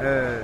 Eh,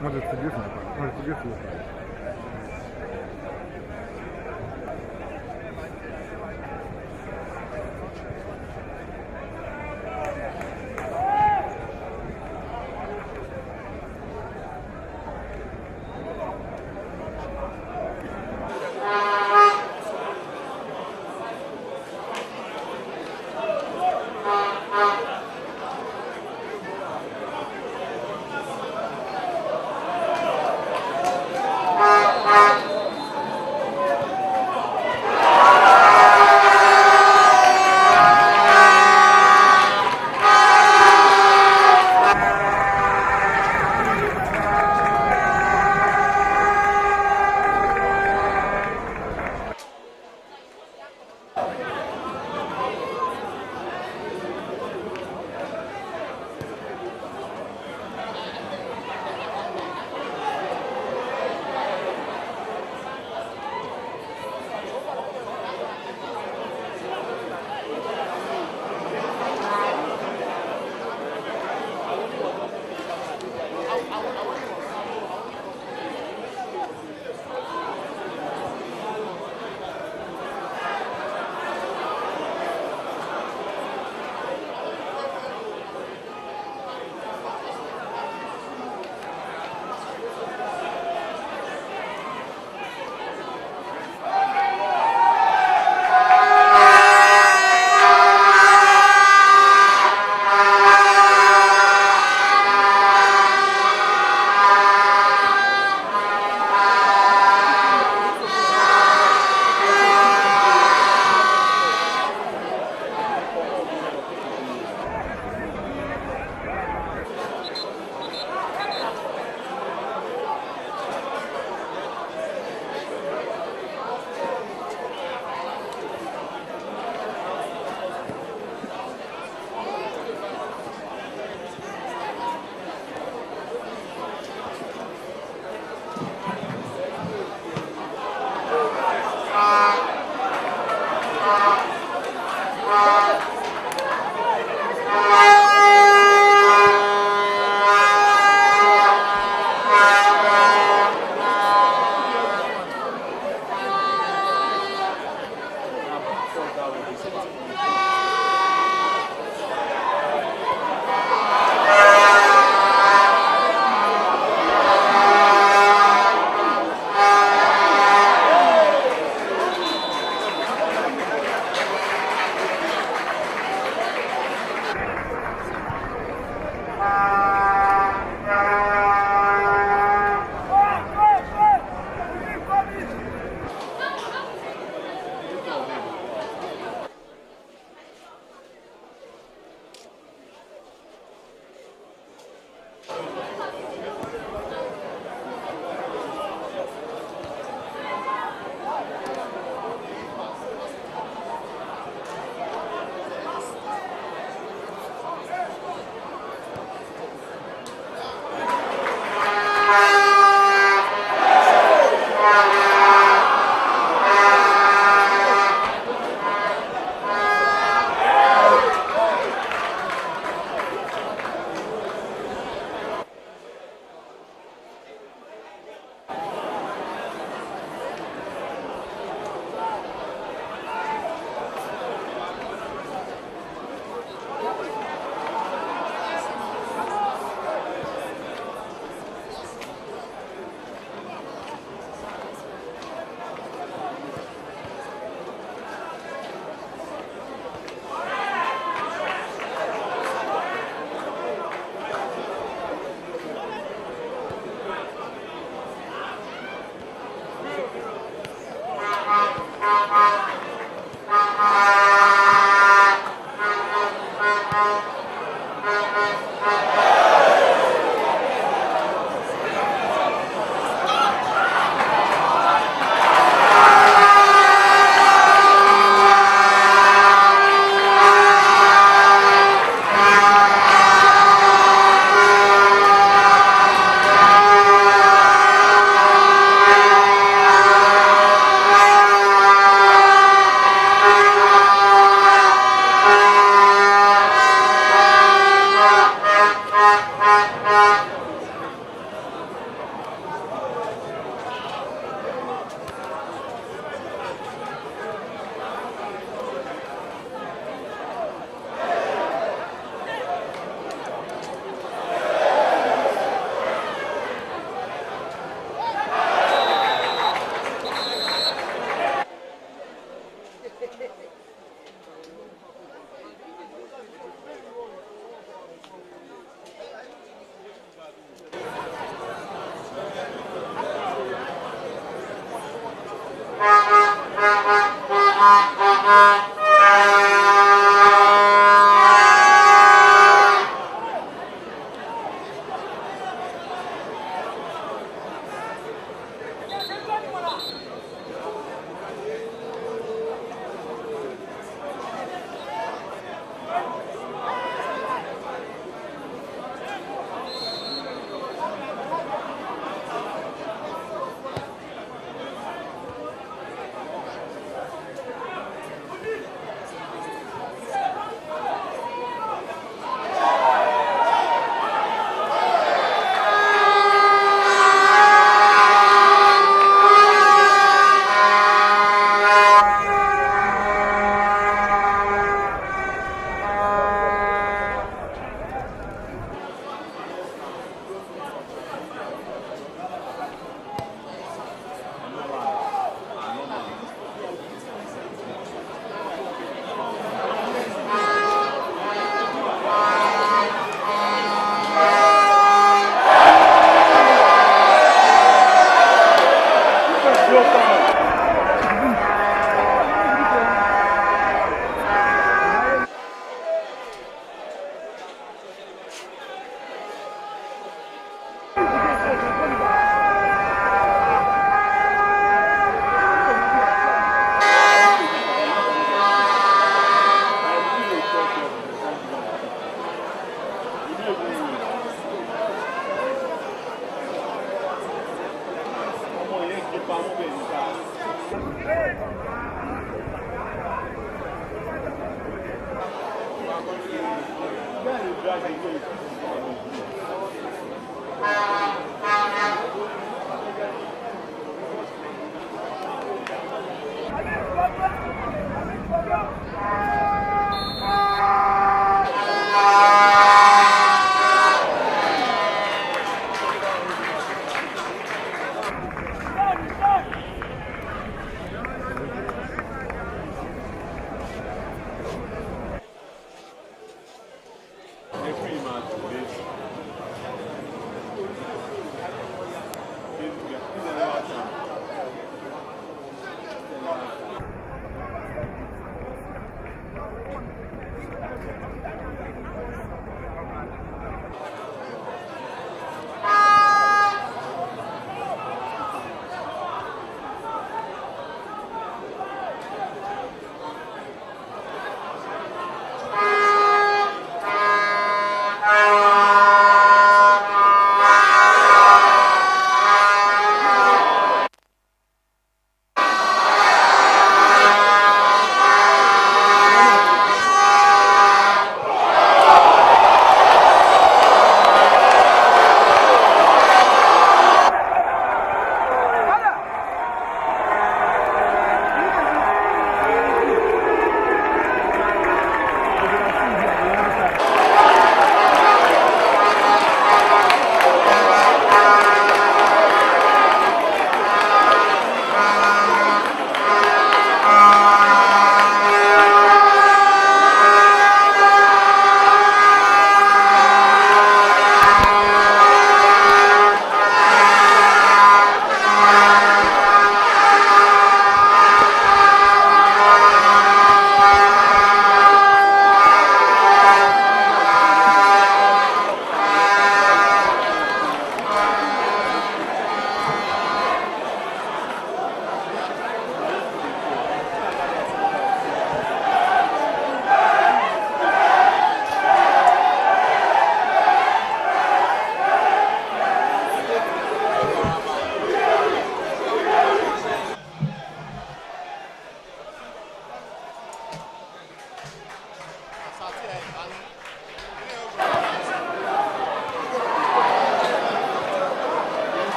Может тебе слушать.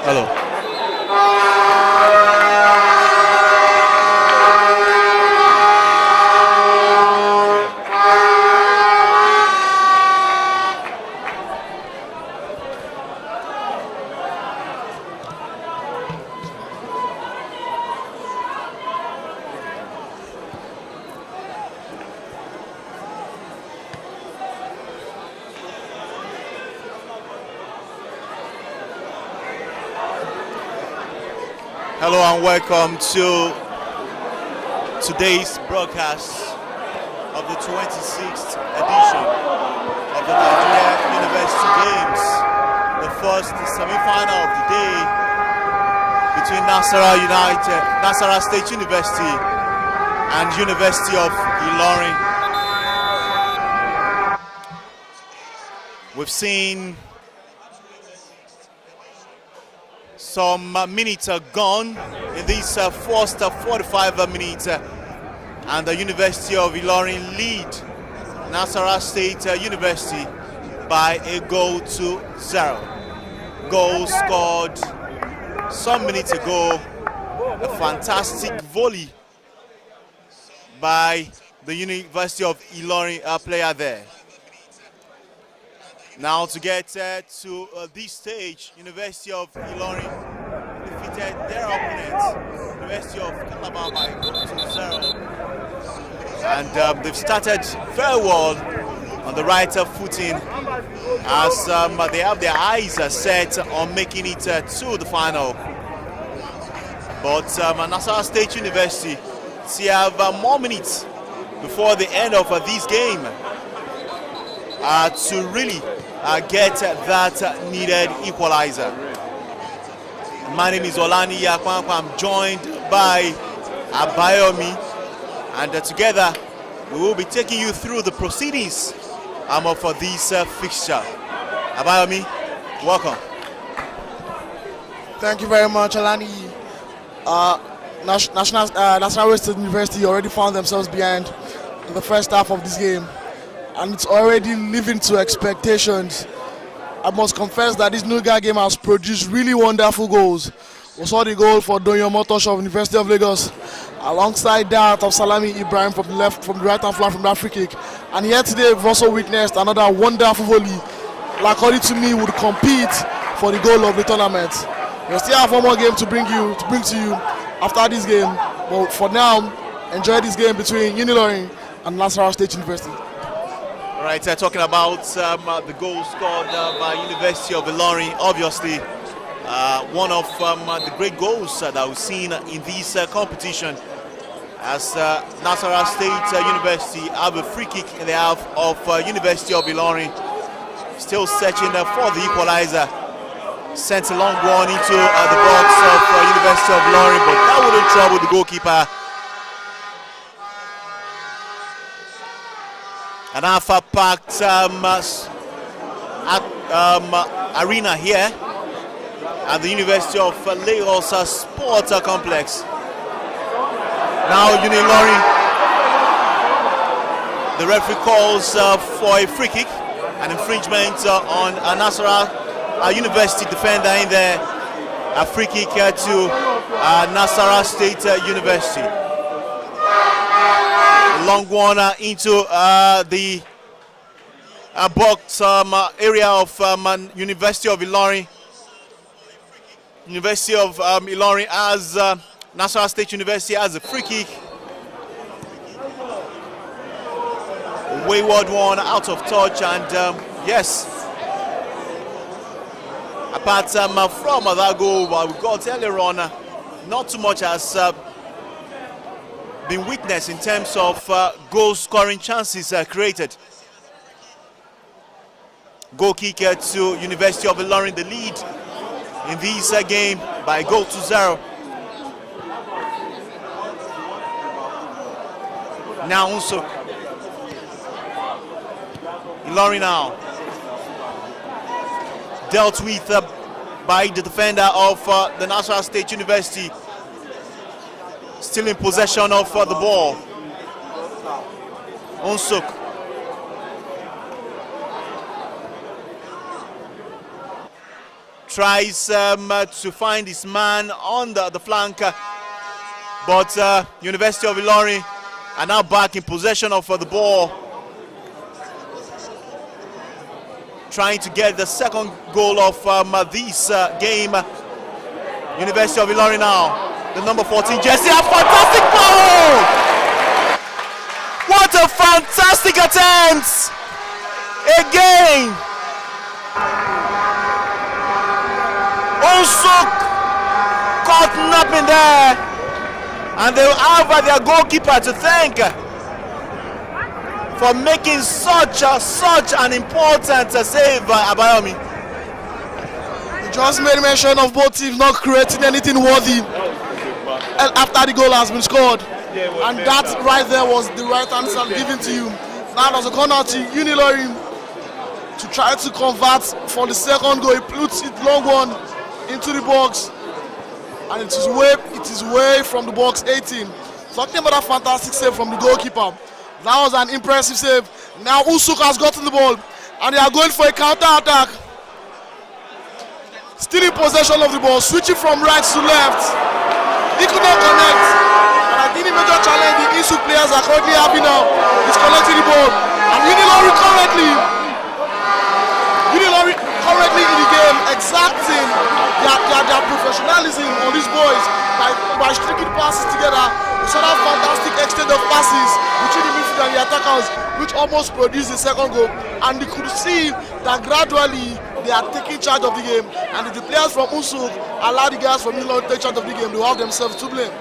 Hello. Hello and welcome to today's broadcast of the 26th edition of the Nigeria University Games, the first semi-final of the day between Nasarawa State University and University of Ilorin. We've seen some minutes are gone in this first 45 minutes, and the University of Ilorin lead Nasarawa State University by a goal to 0. Goal scored some minutes ago, a fantastic volley by the University of Ilorin player there. Now to get to this stage, University of Ilorin defeated their opponent, University of Calabar, by 2-0. And they've started very well on the right footing as they have their eyes set on making it to the final. But Nasarawa State University still have more minutes before the end of this game to really get that needed equalizer. My name is Olani Yakwankwa. I'm joined by Abayomi, and together we will be taking you through the proceedings for this fixture. Abayomi, welcome. Thank you very much, Olani. Nasarawa State University already found themselves behind in the first half of this game, and it's already living to expectations. I must confess that this Nuga game has produced really wonderful goals. We saw the goal for Donyo Motosh of University of Lagos, alongside that of Salami Ibrahim from the right hand flank from that free kick. And here today we've also witnessed another wonderful volley, like according to me would compete for the goal of the tournament. We still have one more game to bring to you after this game, but for now, enjoy this game between Unilorin and Nasarawa State University. All right, talking about the goal scored by University of Ilorin, obviously one of the great goals that we've seen in this competition, as Nasarawa State University have a free kick in the half of University of Ilorin, still searching for the equalizer. Sent a long one into the box of University of Ilorin, but that wouldn't trouble the goalkeeper. An alpha-packed arena here at the University of Lagos Sports Complex. Now Unilorin, the referee calls for a free kick, an infringement on Nasarawa University defender in there. A free kick to Nasarawa State University. Long one into the box area of University of Ilorin. University of Ilorin as Nasarawa State University has a free kick. Wayward one out of touch, and yes, apart from that goal we got earlier on, not too much has been witnessed in terms of goal scoring chances created. Goal kick to University of Ilorin, the lead in this game by a goal to 0. Now Nsuk. Ilorin now dealt with by the defender of the Nasarawa State University. Still in possession of the ball. Nsuk. tries to find his man on the flank, but University of Ilorin are now back in possession of the ball, trying to get the second goal of this game. University of Ilorin now, the number 14 jersey, a fantastic ball! What a fantastic attempt! Again! Nsuk caught napping there, and they have their goalkeeper to thank for making such an important save. Abayomi. You just made mention of both teams not creating anything worthy after the goal has been scored, and that right there was the right answer given to you. Now there's a corner to Unilorin to try to convert for the second goal. He puts it long one into the box, and it is way from the box 18. Talking about a fantastic save from the goalkeeper. That was an impressive save. Now Nsuk has gotten the ball, and they are going for a counter attack. Still in possession of the ball, switching from right to left. He could not connect, and I think the major challenge the Nsuk players are currently having now is connecting the ball. And Unilorin currently in the game, exacting their professionalism on these boys by striking passes together. We saw that fantastic exchange of passes between the midfield and the attackers, which almost produced the second goal. And you could see that gradually they are taking charge of the game, and if the players from Nsuk allow the guys from Unilorin to take charge of the game, they will have themselves to blame.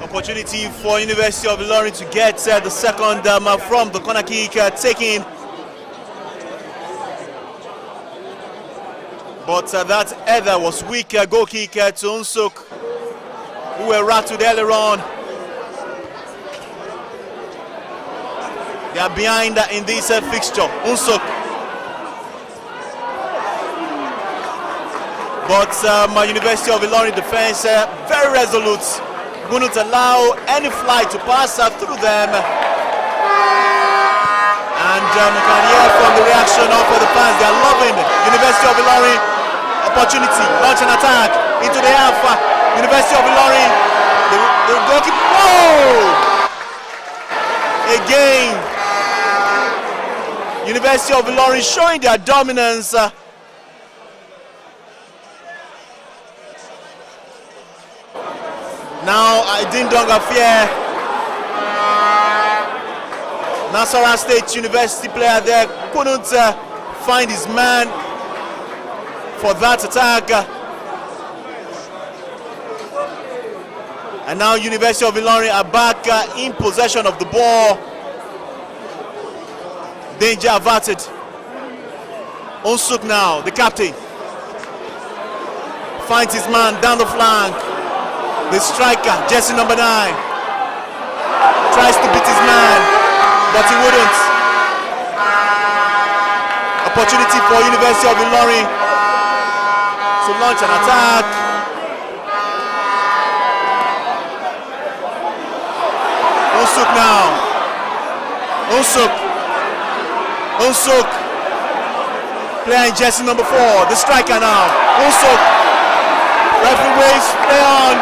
Opportunity for University of Ilorin to get the second from the corner kick taken. But that header was weak. Goal kick to Nsuk, who were rattled earlier on. They are behind in this fixture, Nsuk. But University of Ilorin defense very resolute, wouldn't allow any flight to pass through them. And you can hear from the reaction of the fans, they are loving University of Ilorin. Opportunity, launch an attack into the half. University of Ilorin, the goalkeeper. Whoa! Again, University of Ilorin showing their dominance. Now I didn't fear. Nasarawa State University player there couldn't find his man for that attack. And now University of Ilorin are back in possession of the ball. Danger averted. Nsuk now, the captain, finds his man down the flank. The striker, jersey number 9, tries to beat his man, but he wouldn't. Opportunity for University of Ilorin to launch an attack. Nsuk now. Nsuk. Playing jersey number 4, the striker now. Nsuk. Referee waves play on,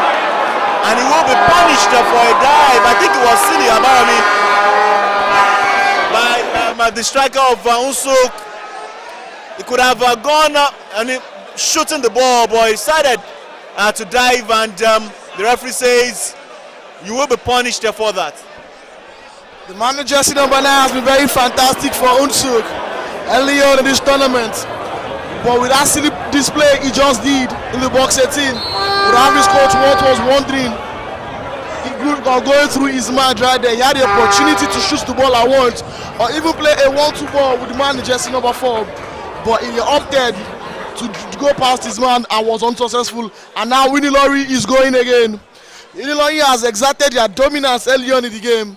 and he will be punished for a dive. I think it was silly about me by the striker of Nsuk. He could have gone up and shooting the ball, but he decided to dive, and the referee says you will be punished for that. The man in jersey number 9 has been very fantastic for Nsuk early on in this tournament, but with that silly display he just did in the box 18, without his coach what was wondering, going through his mind right there, he had the opportunity to shoot the ball at once or even play a 1-2 ball with the man in jersey number 4, but he opted to go past his man and was unsuccessful. And now Unilorin is going again. Unilorin has exerted their dominance early on in the game,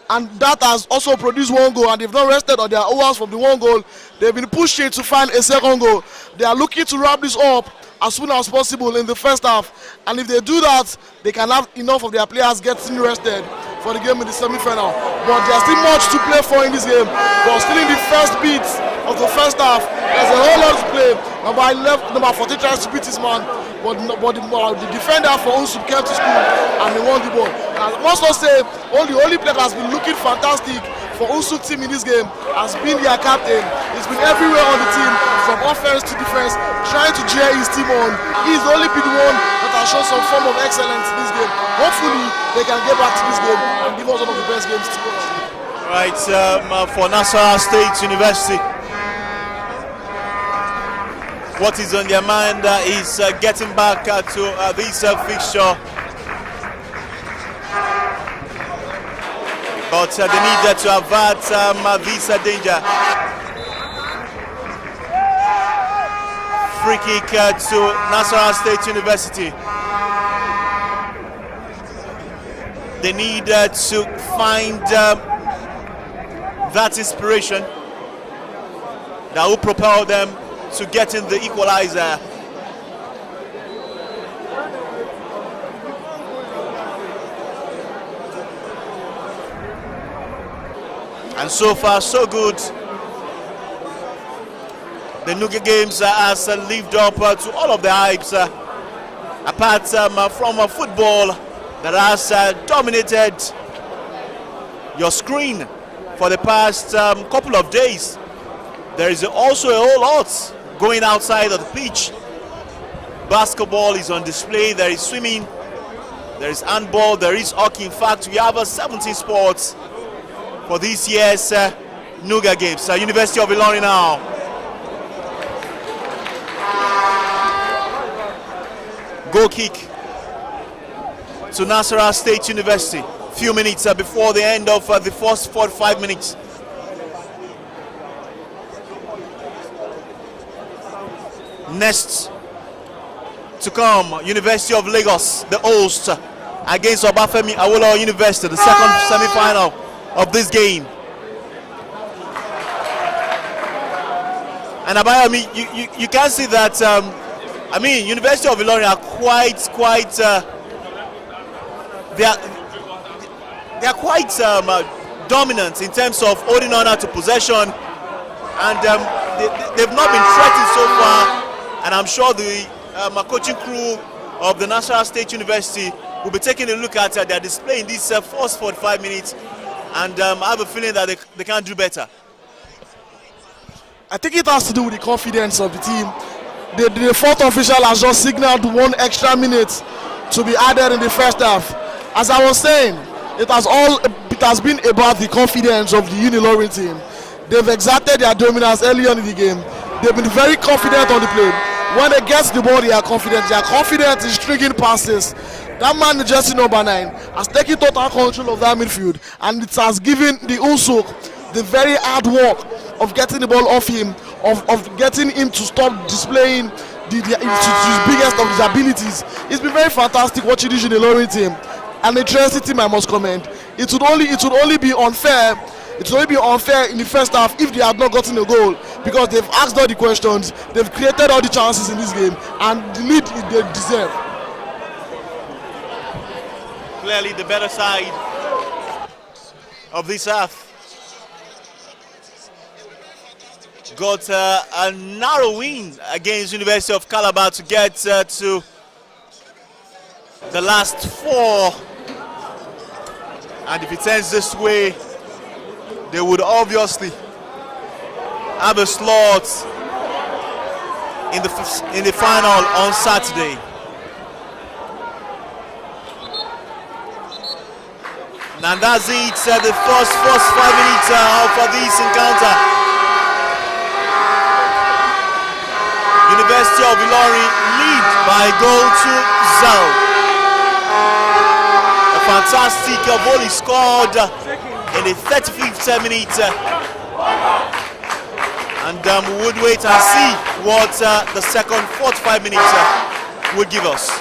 and that has also produced 1 goal, and they've not rested on their overs from the 1 goal. They've been pushing to find a second goal. They are looking to wrap this up as soon as possible in the first half, and if they do that, they can have enough of their players getting rested for the game in the semi-final. But there's still much to play for in this game, but still in the first bit of the first half, There's a whole lot to play. Number 14 tries to beat his man, but the defender for Nsuk came to school and they won the ball. I must also say, the only player that has been looking fantastic for Nsuk team in this game has been their captain. He's been everywhere on the team, from offense to defense, trying to cheer his team on. He's only been the one that has shown some form of excellence in this game. Hopefully, they can get back to this game and give us one of the best games to watch. Right, for Nasarawa State University, what is on their mind is getting back to this fixture. But they need to avert this danger. Free kick to Nasarawa State University. They need to find that inspiration that will propel them to getting the equalizer. And so far, so good. The Nuga games has lived up to all of the hypes, apart from football that has dominated your screen for the past couple of days. There is also a whole lot going outside of the pitch. Basketball is on display, there is swimming, there is handball, there is hockey. In fact, we have 17 sports for this year's Nuga games. University of Ilorin now. Goal kick to Nasarawa State University. Few minutes before the end of the first 45 minutes. Next to come, University of Lagos, the host, against Obafemi Awolowo University, the second semi-final of this game. And Abayomi, you can see that. I mean, University of Ilorin are quite. They are quite dominant in terms of holding on to possession, and they've not been threatened so far. And I'm sure the coaching crew of the Nasarawa State University will be taking a look at their display in these first 45 minutes, and I have a feeling that they can do better. I think it has to do with the confidence of the team. The fourth official has just signaled 1 extra minute to be added in the first half. As I was saying, it has been about the confidence of the Unilorin team. They've exerted their dominance early on in the game. They've been very confident on the play. When they get the ball, they are confident. They are confident in stringing passes. That man, jersey number 9, has taken total control of that midfield, and it has given the Nsuk the very hard work of getting the ball off him, of getting him to stop displaying his biggest of his abilities. It's been very fantastic watching this Unilorin team, and the Chelsea team, I must commend. It would only be unfair. It would only be unfair in the first half if they had not gotten a goal, because they've asked all the questions, they've created all the chances in this game, and the lead they deserve. Clearly the better side of this half. Got a narrow win against University of Calabar to get to the last 4. And if it ends this way, they would obviously have a slot in the final on Saturday. And that's it, the first 5 minutes of this encounter. University of Ilorin lead by goal to 0. A fantastic volley scored in the 35th minute. And we would wait and see what the second 45 minutes would give us.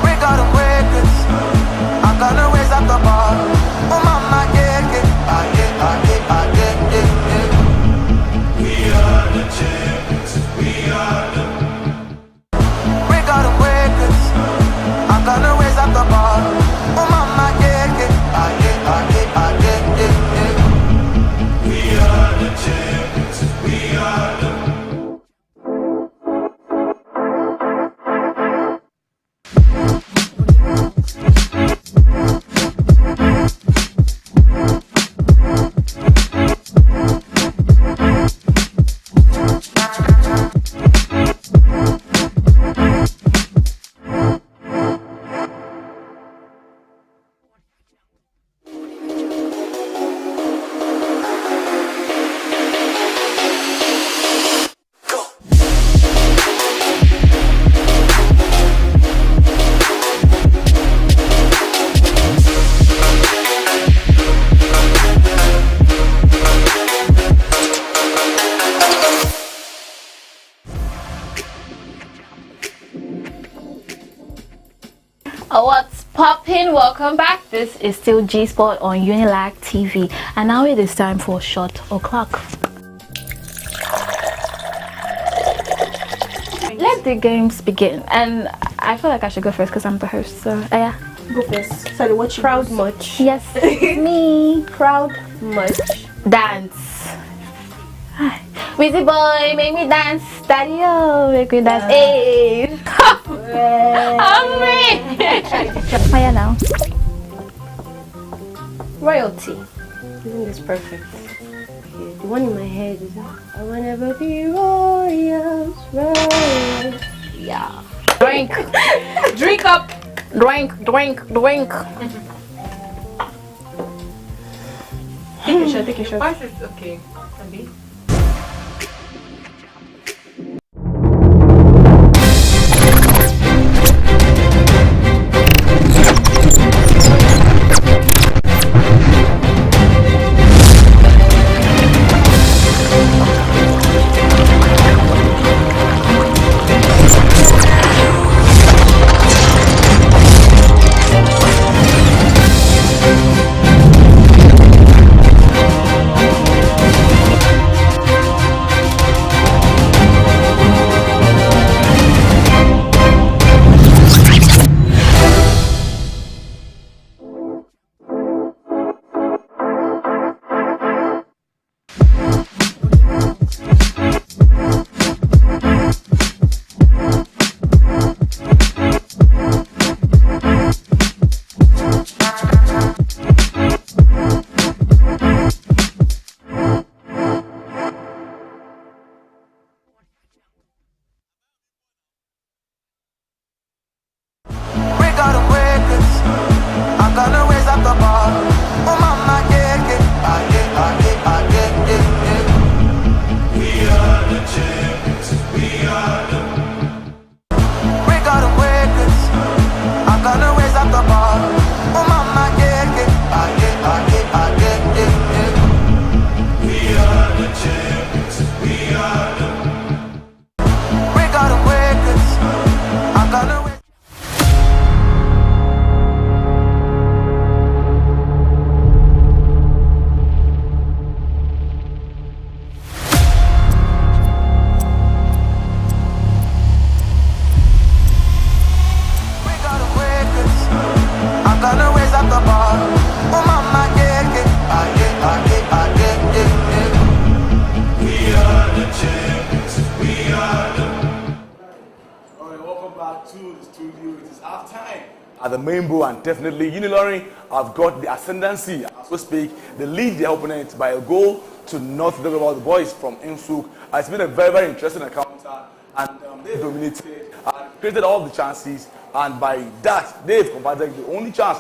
We got them records. I'm gonna raise What's poppin'? Welcome back. This is still G Sport on Unilag TV, and now it is time for Shot O'Clock. Let the games begin, and I feel like I should go first because I'm the host. So yeah, go first. Sorry, what you proud much? Yes, me. Proud much. Dance. Wizzy boy, make me dance. Daddy, oh, make me dance. Hey. I'm ready. Fire now. Royalty. Isn't this perfect? Okay, the one in my head is I will never be royals, royals. Yeah. Drink. Drink up. Drink. Take a shot. Voice is okay. Abi? At the main bow, and definitely Unilorin have got the ascendancy, as we speak. They lead their opponent by a goal to not talk about the boys from Nsuk. It's been a very, very interesting encounter, and they dominated and created all the chances, and by that, they've converted the only chance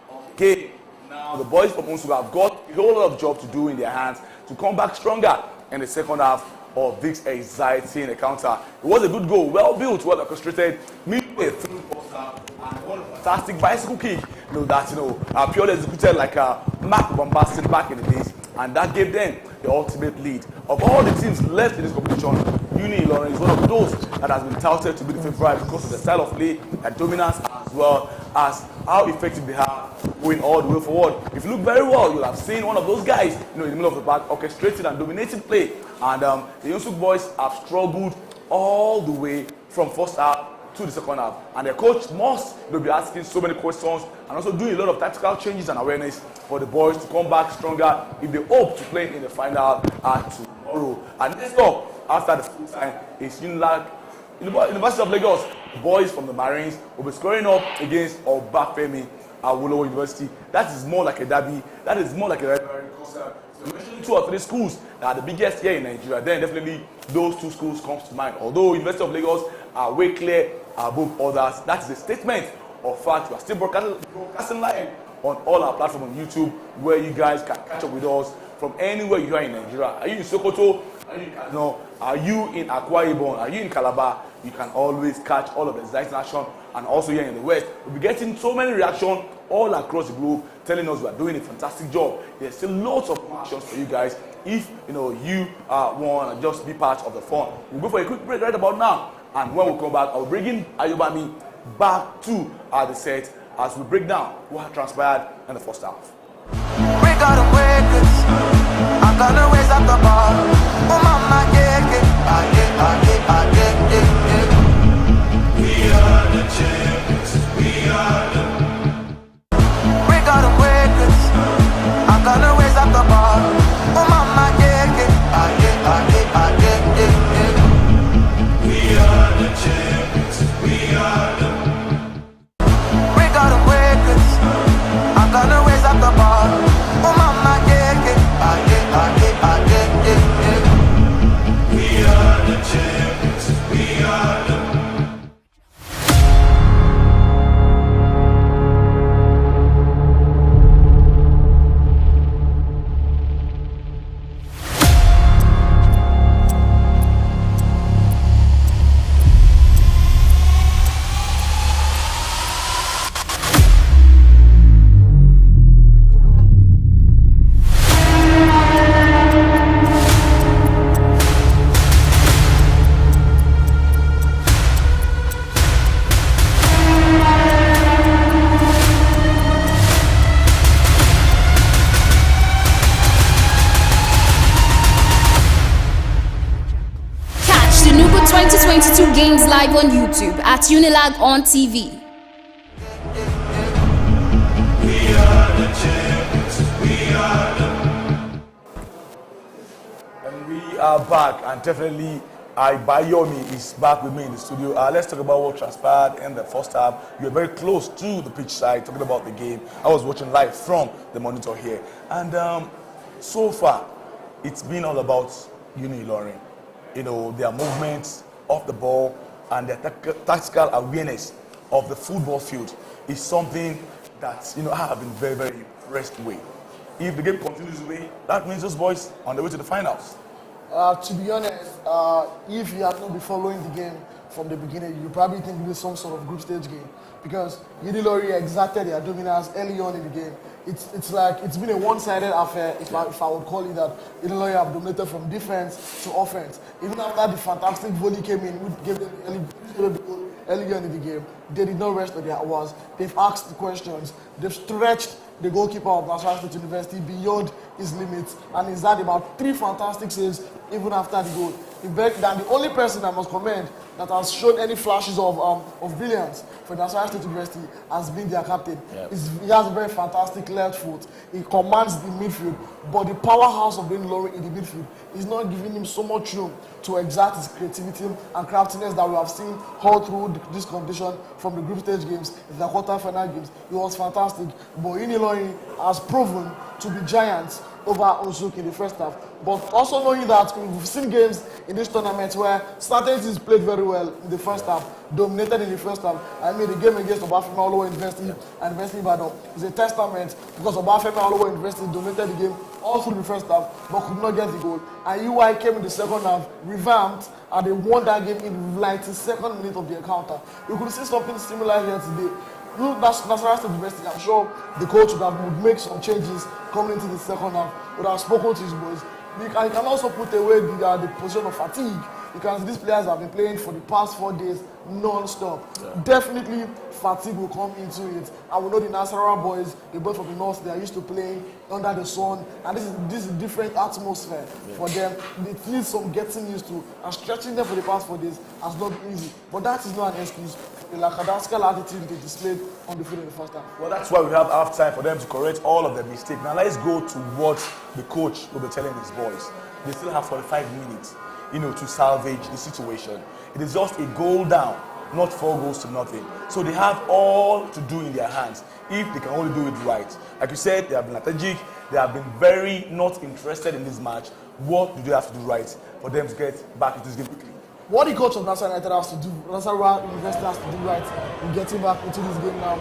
of the game. Now, the boys from Nsuk have got a whole lot of job to do in their hands to come back stronger in the second half of this exciting encounter. It was a good goal, well built, well orchestrated, midway through the first half, and one fantastic bicycle kick, that purely executed like Mark Bombastin back in the days, and that gave them the ultimate lead. Of all the teams left in this competition, Unilorin is one of those that has been touted to be the favorite because of the style of play, their dominance, as well as how effective they are going all the way forward. If you look very well, you'll have seen one of those guys, in the middle of the back, orchestrated and dominating play. And the Nsuk boys have struggled all the way from first half to the second half. And their coach must be asking so many questions and also doing a lot of tactical changes and awareness for the boys to come back stronger if they hope to play in the final at 2. tomorrow. And next up, after the full time, is Unilag, University of Lagos. Boys from the Marines will be squaring up against Obafemi Awolowo University. That is more like a derby. That is more like a rivalry. So mentioning 2 or 3 schools that are the biggest here in Nigeria, then definitely those 2 schools comes to mind. Although University of Lagos are way clear above others, that is a statement of fact. We are still broadcasting live on all our platforms on YouTube, where you guys can catch up with us from anywhere you are in Nigeria. Are you in Sokoto? Are you in Kano? Are you in Akwa Ibom? Are you in Calabar? You can always catch all of the exciting action, and also here in the West. We'll be getting so many reactions all across the globe telling us we are doing a fantastic job. There's still lots of actions for you guys if you want to just be part of the fun. We'll go for a quick break right about now, and when we come back, I'll bring in Ayobami back to the set as we break down what transpired in the first half. We gotta wake it. I'm gonna raise up the bar. Oh mama, yeah. We are the champions. We gotta wake it. I'm gonna raise up the bar. Oh mama, yeah. We are the champions. We gotta wake it. I'm gonna raise up the bar. Oh mama, yeah. We are the champions. We are the Nuga 2022 games live on YouTube at Unilag on TV. We are the champions. We are the. And we are back, and definitely Bayomi is back with me in the studio. Let's talk about what transpired in the first half. You were very close to the pitch side, talking about the game. I was watching live from the monitor here, and so far it's been all about Unilorin. Their movements off the ball and their tactical awareness of the football field is something that I have been very, very impressed with. If the game continues the way, that means those boys on the way to the finals. To be honest, if you have not been following the game from the beginning, you probably think this is some sort of group stage game, because Unilorin exerted their dominance early on in the game. It's like it's been a one-sided affair, if I would call it that. Unilorin have dominated from defense to offense. Even after the fantastic volley came in, which gave them the early on in the game, they did not rest on their hours. They've asked the questions. They've stretched the goalkeeper of National State University beyond his limits, and he's had about 3 fantastic saves even after the goal. The only person I must commend that has shown any flashes of brilliance for National State University has been their captain. Yep. He has a very fantastic left foot. He commands the midfield, but the powerhouse of Unilorin in the midfield is not giving him so much room to exert his creativity and craftiness that we have seen all through this competition, from the group stage games, the quarter-final games. It was fantastic, but Unilorin has proven to be giants over Nsuk in the first half. But also knowing that we've seen games in this tournament where certain teams played very well in the first half, dominated in the first half. I mean, the game against Obafemi Awolowo University and University of Ibadan is a testament, because Obafemi Awolowo University dominated the game all through the first half but could not get the goal. And UI came in the second half, revamped, and they won that game in like the 2nd minute of the encounter. We could see something similar here today. National State University, I'm sure the coach would make some changes coming into the second half, would have spoken to his boys. You can also put away the position of fatigue, because these players have been playing for the past 4 days non-stop. Yeah. Definitely fatigue will come into it. And we know the Nasarawa boys, the boys from the north, they are used to playing under the sun, and this is a different atmosphere for them. It needs some getting used to, and stretching them for the past 4 days has not been easy. But that is not an excuse for the lackadaisical attitude they displayed on the field in the first half. Well, that's why we have half time for them to correct all of their mistakes. Now let's go to what the coach will be telling his boys. they still have 45 minutes, to salvage the situation. It is just a goal down, not 4 goals to nothing. So they have all to do in their hands if they can only do it right. Like you said, they have been lethargic. They have been very not interested in this match. What do they have to do right for them to get back into this game quickly? What the coach of Nasarawa United has to do, Nasarawa University has to do right in getting back into this game now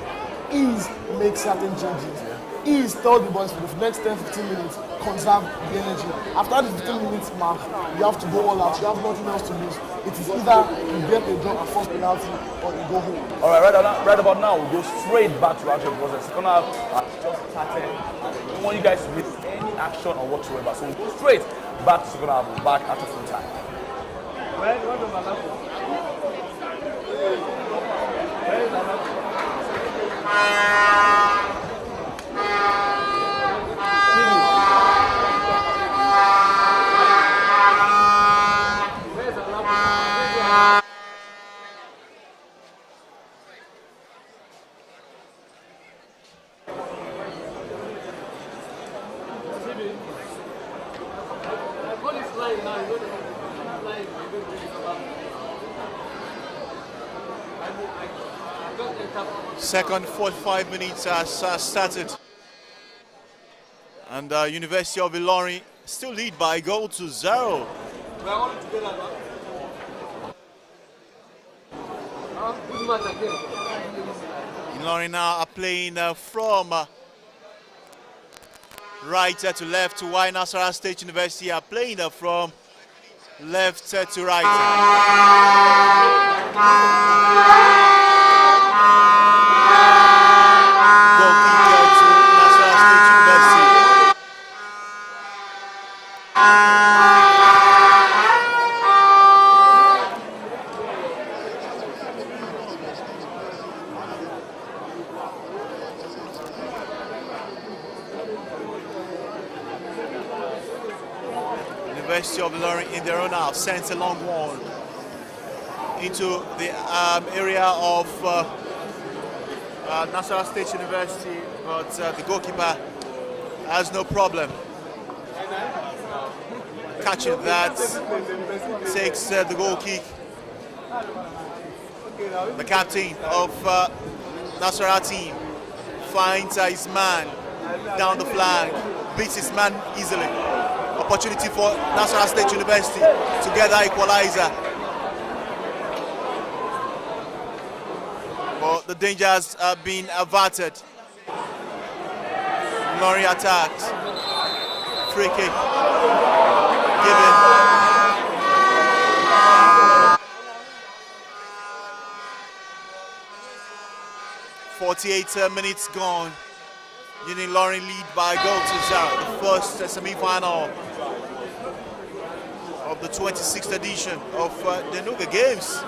is make certain changes. Is tell the boys for the next 10-15 minutes, conserve the energy. After the 15 minutes mark, you have to go all out. You have nothing else to lose. It is either you get a draw and force penalty or you go home. All right, right about now, we'll go straight back to action because the second half has just started. I don't want you guys to miss any action or whatsoever. So we'll go straight back to the second half, back after full time. Second 45 minutes has started, and University of Ilorin still lead by a goal to 0. Ilorin now are playing from right to left, while Nasarawa State University are playing from left to right. University of Ilorin in their own half sends a long one into the area of Nasarawa State University, but the goalkeeper has no problem catching that, takes the goal kick. The captain of Nasarawa team finds his man down the flank, beats his man easily. Opportunity for Nasarawa State University to get that equalizer. But the dangers have been averted. Lorry attacks. Free kick. Given. .48 minutes gone. Unilorin lead by a goal to 0. The first semi-final of the 26th edition of the Nuga Games.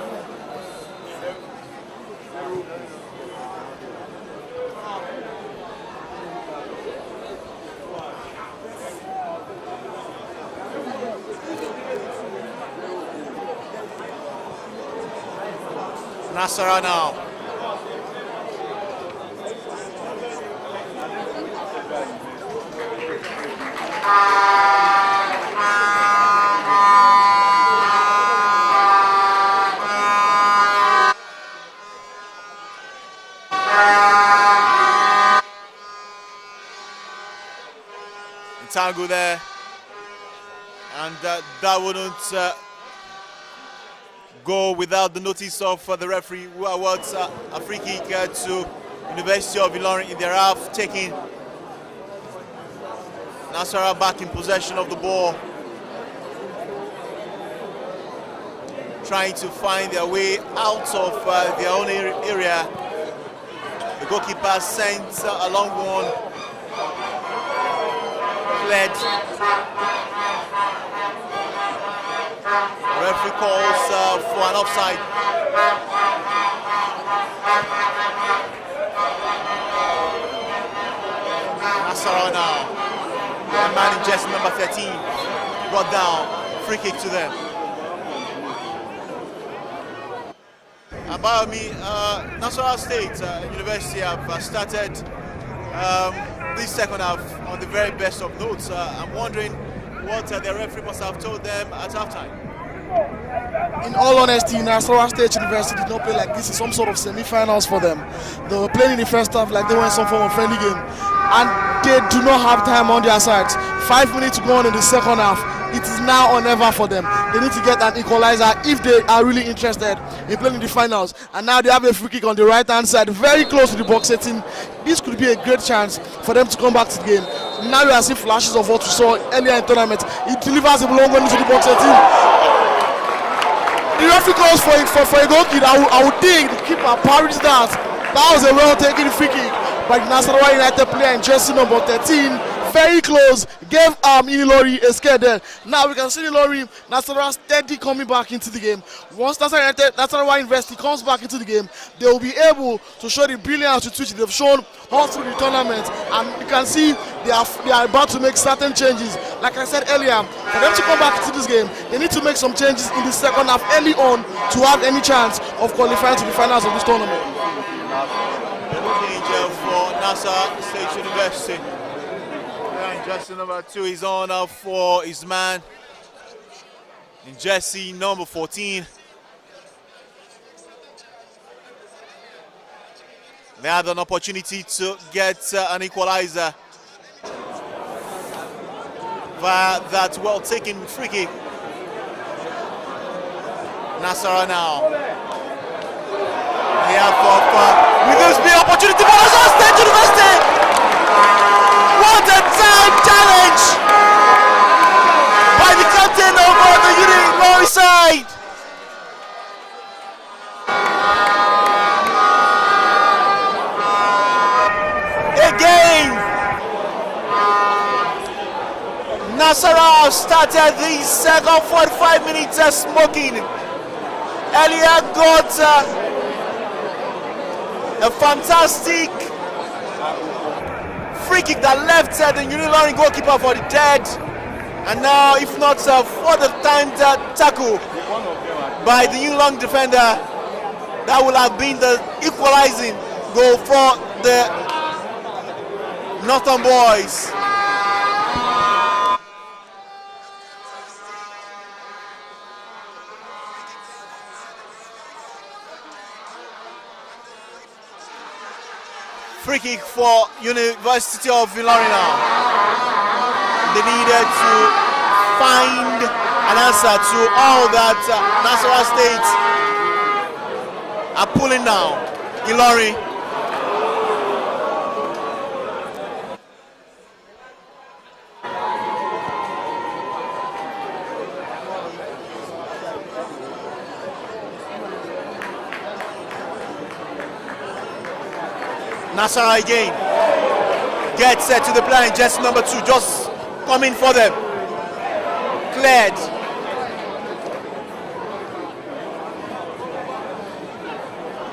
Nasarawa now. Tango there, and that wouldn't go without the notice of the referee, who awards a free kick to University of Ilorin in their half, taking Nasarawa back in possession of the ball, trying to find their way out of their own area. The goalkeeper sends a long one. Led. Referee calls for an offside. Nasarawa now. The man in jersey number 13 brought down. Free kick to them. About me, Nasarawa State University have started this second half on the very best of notes. I'm wondering what the referee must have told them at halftime. In all honesty, Nasarawa State University did not play like this in some sort of semi-finals for them. They were playing in the first half like they were in some form of friendly game, and they do not have time on their sides. 5 minutes to go on in the second half. It is now or never for them. They need to get an equalizer if they are really interested in playing in the finals. And now they have a free kick on the right-hand side, very close to the box setting. This could be a great chance for them to come back to the game. Now we are seeing flashes of what we saw earlier in the tournament. It delivers a long one into the box setting. The referee calls for a goal kick. I would think the keeper parries that. That was a well-taken free kick by the Nasarawa United player in jersey number 13. Very close, gave Unilorin a scare there. Now we can see Unilorin, Nasarawa steady coming back into the game. Once Nasarawa University comes back into the game, they will be able to show the brilliance with which they've shown all through the tournament. And you can see they are about to make certain changes. Like I said earlier, for them to come back into this game, they need to make some changes in the second half early on to have any chance of qualifying to the finals of this tournament. Danger for Nasarawa State University. And jersey number 2 is on for his man in jersey number 14. They had an opportunity to get an equalizer via that well-taken free kick. Nasarawa now. They have with this big opportunity for Nasarawa State University. What a time challenge by the captain of the Unilorin side. Again, Nasarawa started the second 45 minutes smoking. Earlier got a fantastic free kick that left the Unilorin goalkeeper for the dead, and now, if not for the timed tackle by the Unilorin defender, that would have been the equalizing goal for the Northern boys. Free kick for University of Unilorin now. They needed to find an answer to all that Nasarawa State are pulling now. Unilorin. Nasarawa again gets set to the player in jersey number 2, just coming for them. Cleared.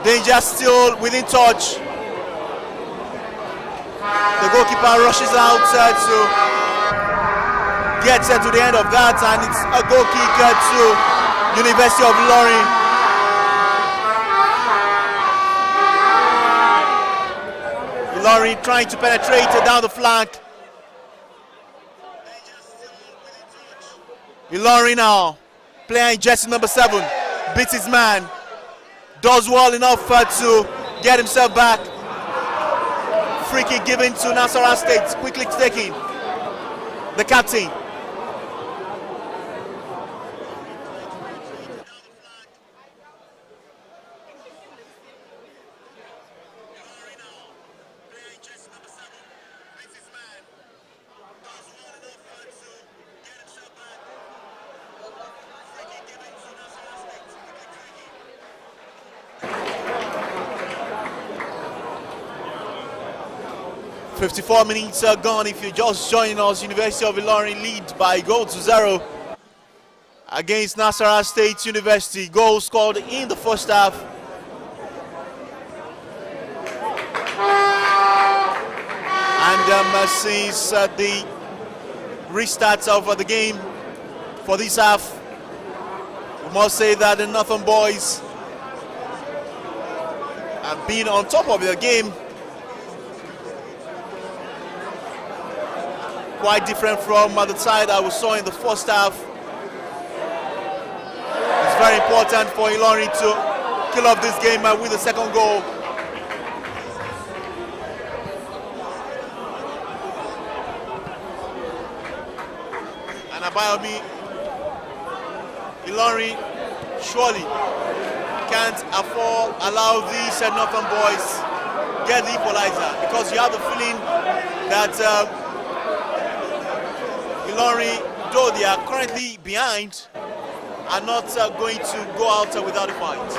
Danger still within touch. The goalkeeper rushes out to get set to the end of that, and it's a goal kick to University of Unilorin. Unilorin trying to penetrate down the flank. Unilorin now, player in jersey number 7, beats his man, does well enough to get himself back. Free kick given to Nasarawa State, quickly taking the captain. .54 minutes gone. If you're just joining us, University of Unilorin lead by a goal to 0 against Nasarawa State University. Goal scored in the first half. And since the restart of the game for this half, we must say that the Northern boys have been on top of the game. quite different from the side that we saw in the first half. It's very important for Ilorin to kill off this game with the second goal. And Abayomi, Ilorin surely can't afford allow these Northern boys get the equalizer, because you have the feeling that Ilorin, though they are currently behind, are not going to go out without a fight.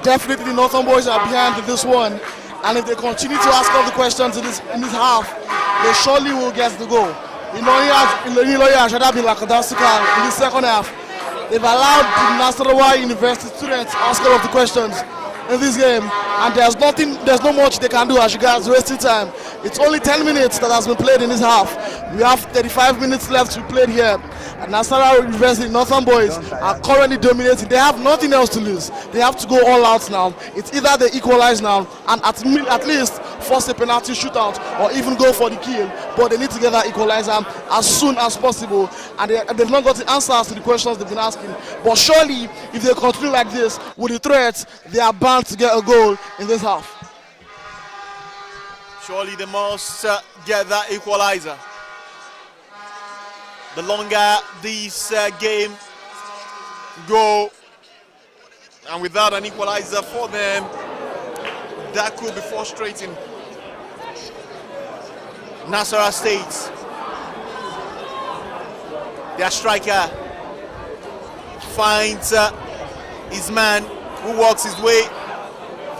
Definitely the Northern boys are behind in this one, and if they continue to ask all the questions in this half, they surely will get the goal. Unilorin has rather been lackadaisical in the second half. They've allowed the Nasarawa University students ask all of the questions in this game, and there's no much they can do as regards wasting time. It's only 10 minutes that has been played in this half. We have 35 minutes left to be played here. And Nasarawa University Northern boys are currently dominating. They have nothing else to lose. They have to go all out now. It's either they equalize now and at least force a penalty shootout or even go for the kill, but they need to get that equalizer as soon as possible, and they've not got the answers to the questions they've been asking. But surely, if they continue like this with the threats, they are bound to get a goal in this half. Surely they must get that equalizer. The longer this game go, and without an equalizer for them, that could be frustrating. Nasarawa State, their striker finds his man, who walks his way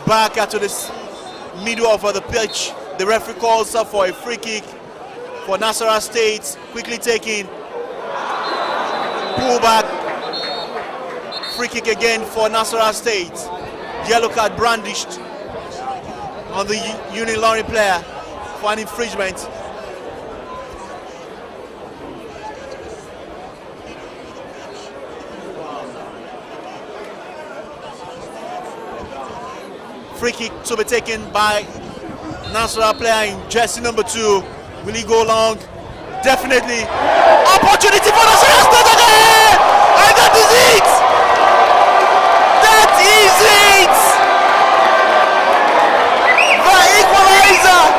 back to the middle of the pitch. The referee calls up for a free kick for Nasarawa State, quickly taking, pull back, free kick again for Nasarawa State. Yellow card brandished on the Unilorin player for an infringement. Free kick to be taken by Nasarawa player in jersey number 2. Will he go long? Definitely. Opportunity for Nasarawa State again! And that is it! That is it! The equalizer!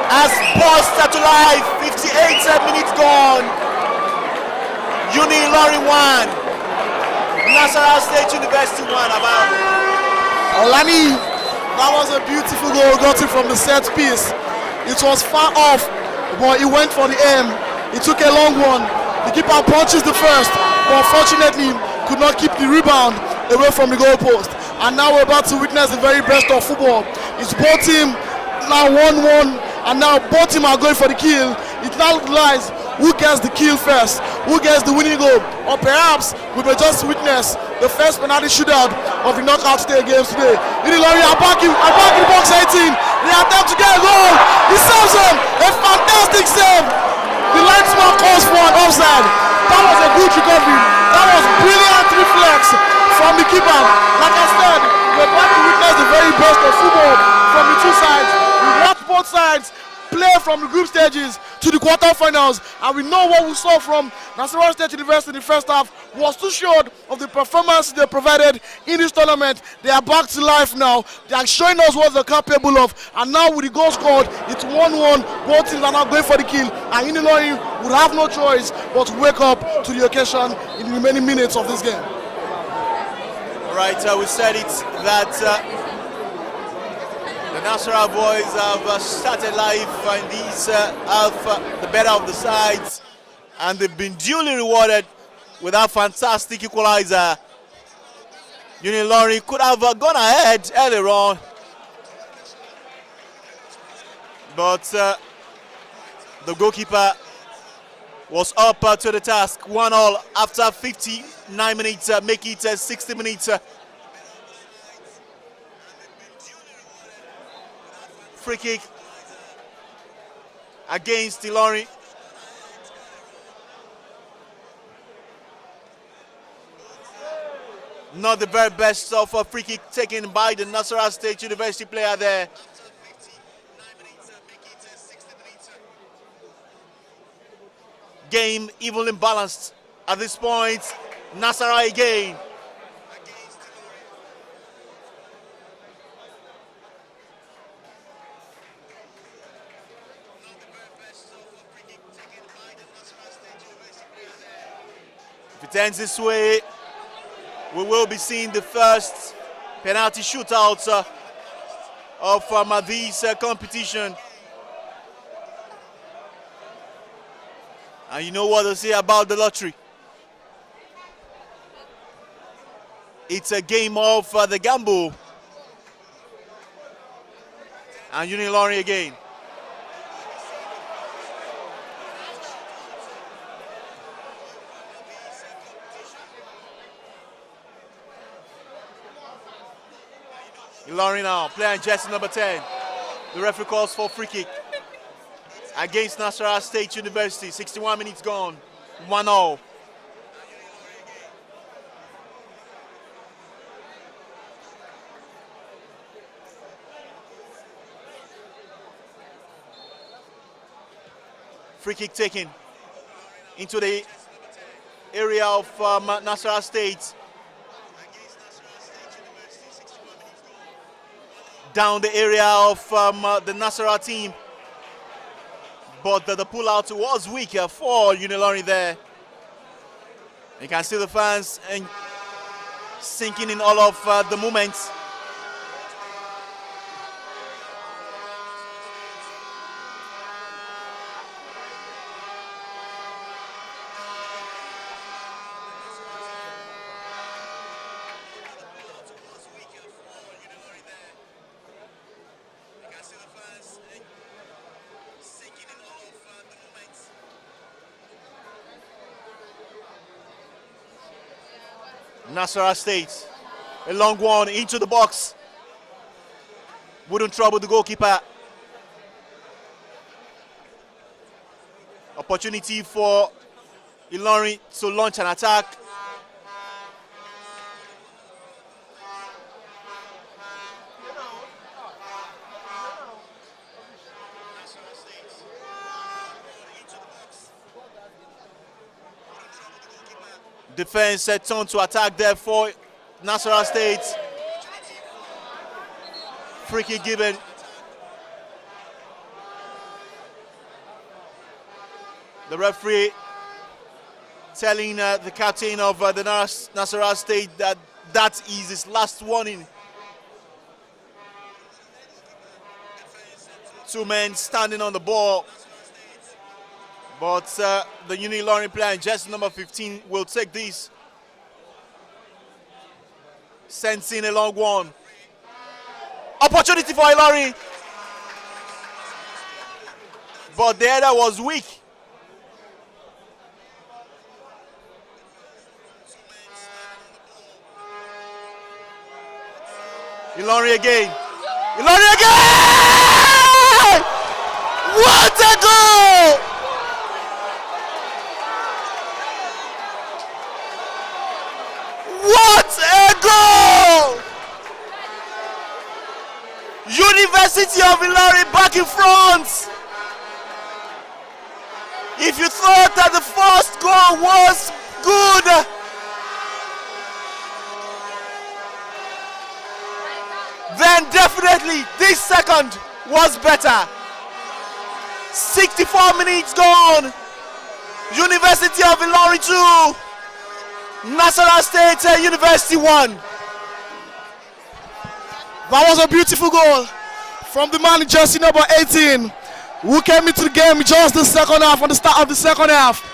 Has burst to life. 58 minutes gone. Unilorin 1, Nasarawa State University 1. About Olani, that was a beautiful goal, got it from the set piece. It was far off, but he went for the aim. He took a long one. The keeper punches the first, but unfortunately could not keep the rebound away from the goalpost. And now we're about to witness the very best of football. It's both team now 1-1, and now both team are going for the kill. It now lies who gets the kill first, who gets the winning goal, or perhaps we may just witness the first penalty shootout of the knockout stage games today. Unilorin are back in box 18. They attempt to get a goal. He saves them. A fantastic save. The linesman calls for an offside. That was a good recovery. That was brilliant reflex from the keeper. Like I said, we're about to witness the very best of football from the two sides. We watch both sides play from the group stages to the quarterfinals, and we know what we saw from Nasarawa State University in the first half was too short of the performance they provided in this tournament. They are back to life now. They are showing us what they're capable of, and now with the goal scored, it's 1-1. Both teams are now going for the kill, and Unilorin would have no choice but to wake up to the occasion in the remaining minutes of this game. All right, we said it that the Nasarawa boys have started life in this half, the better of the sides, and they've been duly rewarded with that fantastic equalizer. Unilorin could have gone ahead earlier on, but the goalkeeper was up to the task. 1-1 after 59 minutes, make it 60 minutes. free kick against Ilorin. Not the very best of a free kick taken by the Nasarawa State University player there. Game evenly balanced at this point. Nasarawa again. If it ends this way, we will be seeing the first penalty shootout of this competition. And you know what they say about the lottery. It's a game of the gamble. And Unilorin again. Ilorin now, playing jersey number 10. The referee calls for free kick against Nasarawa State University. 61 minutes gone, 1-0. Free kick taken into the area of Nasarawa State. Down the area of the Nasarawa team. But the pull-out was weaker for Unilorin there. You can see the fans and sinking in all of the movements. Nasarawa State, a long one into the box. Wouldn't trouble the goalkeeper. Opportunity for Ilorin to launch an attack. Defense turned to attack there for Nasarawa State. Free kick given. The referee telling the captain of the Nasarawa State that that is his last warning. Two men standing on the ball. But the Unilorin player in jersey number 15 will take this. Sends in a long one. Opportunity for Ilorin. But the header was weak. Ilorin again. Ilorin again! What a goal! What a goal! University of Ilorin back in front. If you thought that the first goal was good, then definitely this second was better. 64 minutes gone. University of Ilorin 2. Nasarawa State University 1. That was a beautiful goal from the man in jersey number 18, who came into the game just the second half, on the start of the second half.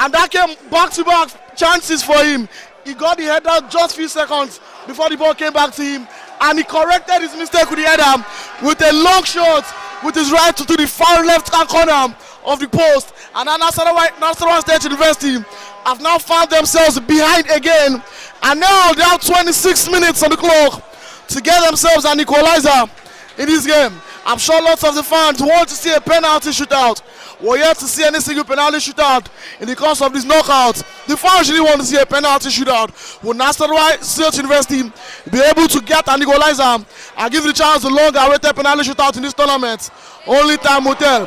And that came back-to-back chances for him. He got the header just a few seconds before the ball came back to him. And he corrected his mistake with the header with a long shot with his right to the far left-hand corner of the post. And now Nasarawa State University have now found themselves behind again. And now they have 26 minutes on the clock to get themselves an equalizer in this game. I'm sure lots of the fans want to see a penalty shootout. We're yet to see any single penalty shootout in the course of this knockout. The fans really want to see a penalty shootout. Will Nasarawa State University be able to get an equalizer and give the chance to long-awaited penalty shootout in this tournament? Only time will tell.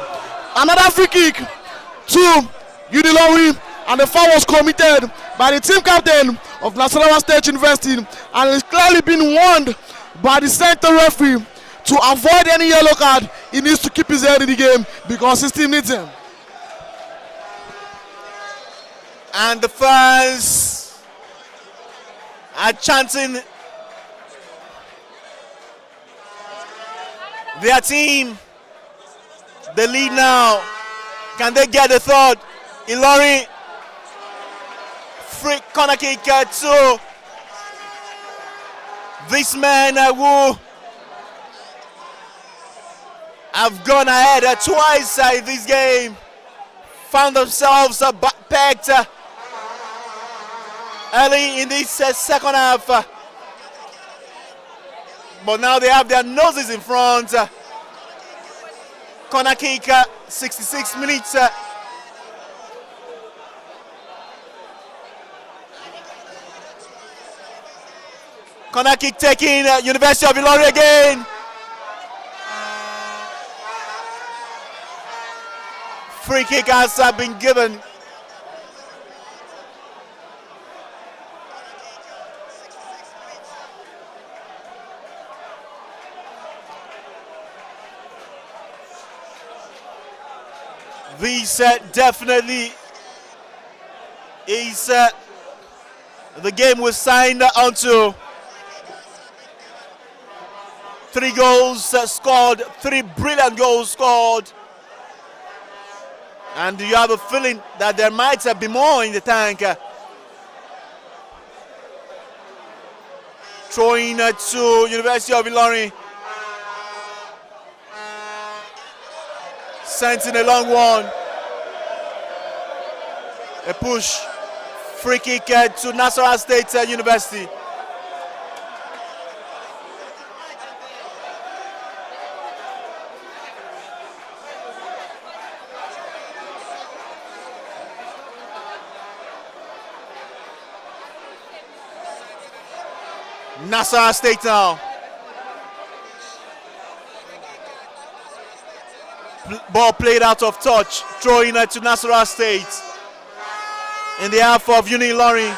Another free kick to Unilorin, and the foul was committed by the team captain of Nasarawa State University, and it's clearly been warned by the center referee to avoid any yellow card. He needs to keep his head in the game because his team needs him. And the fans are chanting their team. The lead now. Can they get the third? Ilorin. Free corner kick to this man who have gone ahead twice in this game. Found themselves backpacked early in this second half. But now they have their noses in front. Corner kick, 66 minutes. Corner kick taking University of Ilorin again. Free kick has been given. This definitely is the game was signed onto. 3 goals scored, 3 brilliant goals scored. And you have a feeling that there might be more in the tank. Throwing to University of Ilorin. Sent in a long one. A push. Free kick to Nasarawa State University. Nasarawa State now. Ball played out of touch, throwing it to Nasarawa State. In the half of Unilorin.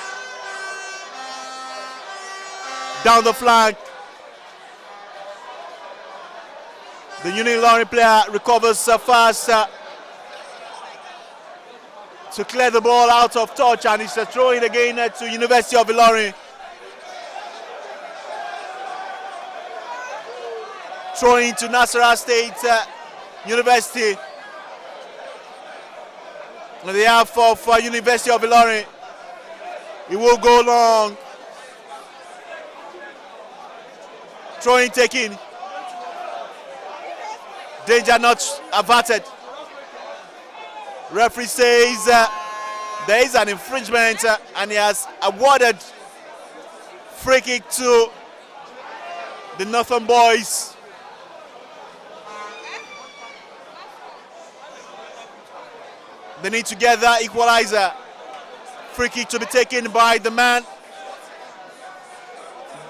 Down the flank. The Unilorin player recovers fast to clear the ball out of touch, and he's throwing again to University of Ilorin. Throwing to Nasarawa State University. On the half of University of Ilorin. It will go long. Throwing taking. Danger not averted. Referee says there is an infringement and he has awarded free kick to the Northern Boys. They need to get that equalizer. Free kick to be taken by the man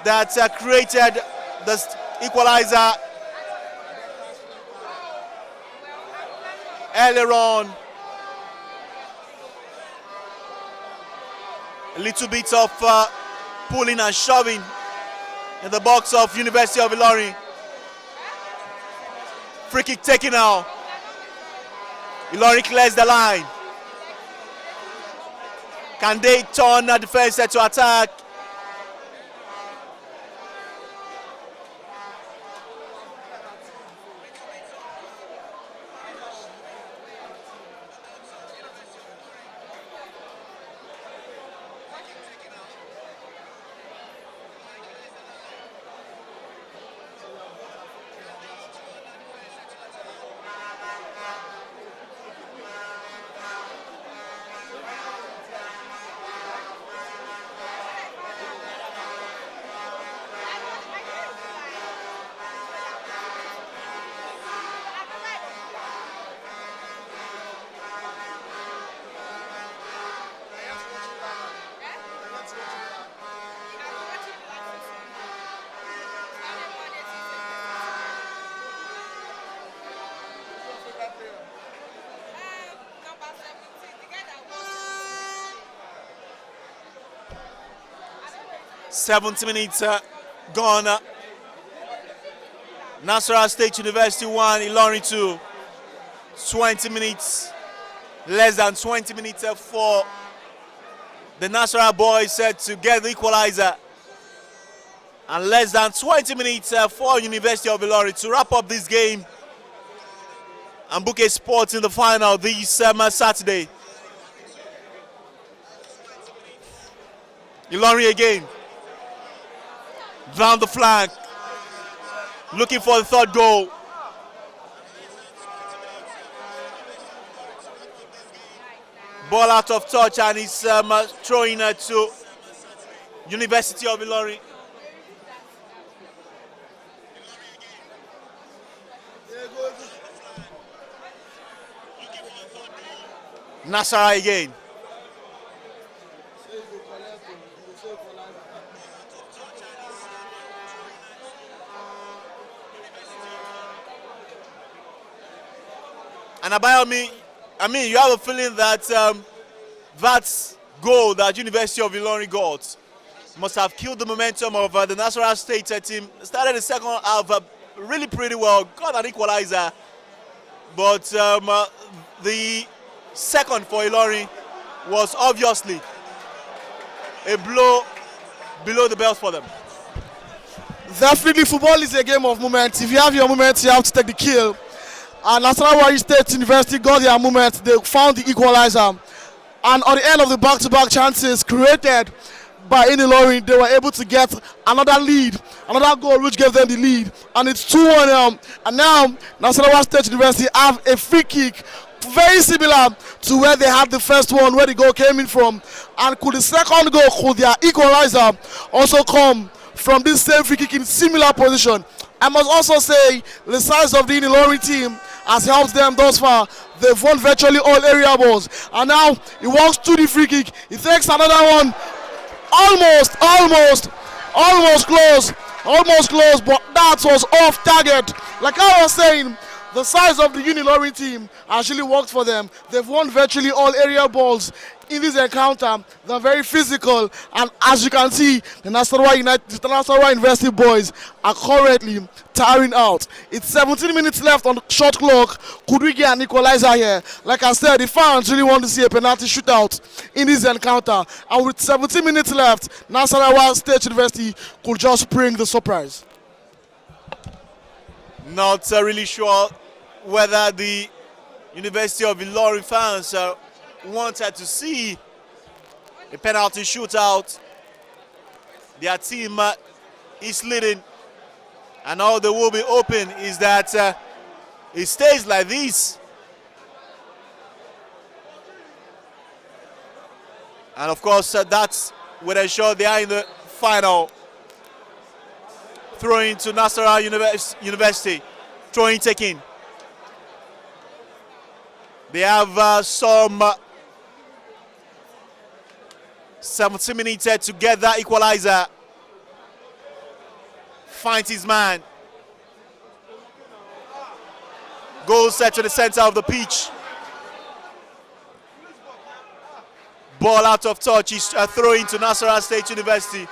that created the equalizer earlier on. A little bit of pulling and shoving in the box of University of Ilorin. Free kick taken now. Ilorin clears the line. Can they turn the defense to attack? 70 minutes gone. Nasarawa State University 1, Ilorin 2. 20 minutes, less than 20 minutes for the Nasarawa boys to get the equalizer. And less than 20 minutes for University of Ilorin to wrap up this game and book a spot in the final this Saturday. Ilorin again, down the flank, looking for the third goal. Ball out of touch and he's throwing to University of Ilorin. Nasarawa again. And Abayomi, I mean, you have a feeling that that goal that University of Ilorin got must have killed the momentum of the Nasarawa State team. Started the second half really pretty well, got an equalizer, but the second for Ilorin was obviously a blow below the belt for them. Definitely, football is a game of moments. If you have your moments, you have to take the kill. And Nasarawa State University got their moment. They found the equalizer. And on the end of the back-to-back chances created by Unilorin, they were able to get another lead, another goal which gave them the lead. And it's 2-1. And now Nasarawa State University have a free kick very similar to where they had the first one, where the goal came in from. And could the second goal, could their equalizer also come from this same free kick in similar position? I must also say the size of the Unilorin team has helped them thus far. They've won virtually all area balls. And now he walks to the free kick. He takes another one. Almost close, but that was off target. Like I was saying, the size of the Unilorin team actually worked for them. They've won virtually all area balls in this encounter. They're very physical, and as you can see, the Nasarawa University boys are currently tiring out. It's 17 minutes left on the shot clock. Could we get an equalizer here? Like I said, the fans really want to see a penalty shootout in this encounter. And with 17 minutes left, Nasarawa State University could just bring the surprise. Not really sure whether the University of Ilorin fans wanted to see a penalty shootout. Their team is leading, and all they will be hoping is that it stays like this. And of course, that's would ensure they are in the final. Throwing to Nasarawa University, throwing taking. They have some 17 minutes to get that equalizer. Finds his man. Goes set to the center of the pitch. Ball out of touch. He's throwing to Nasarawa State University.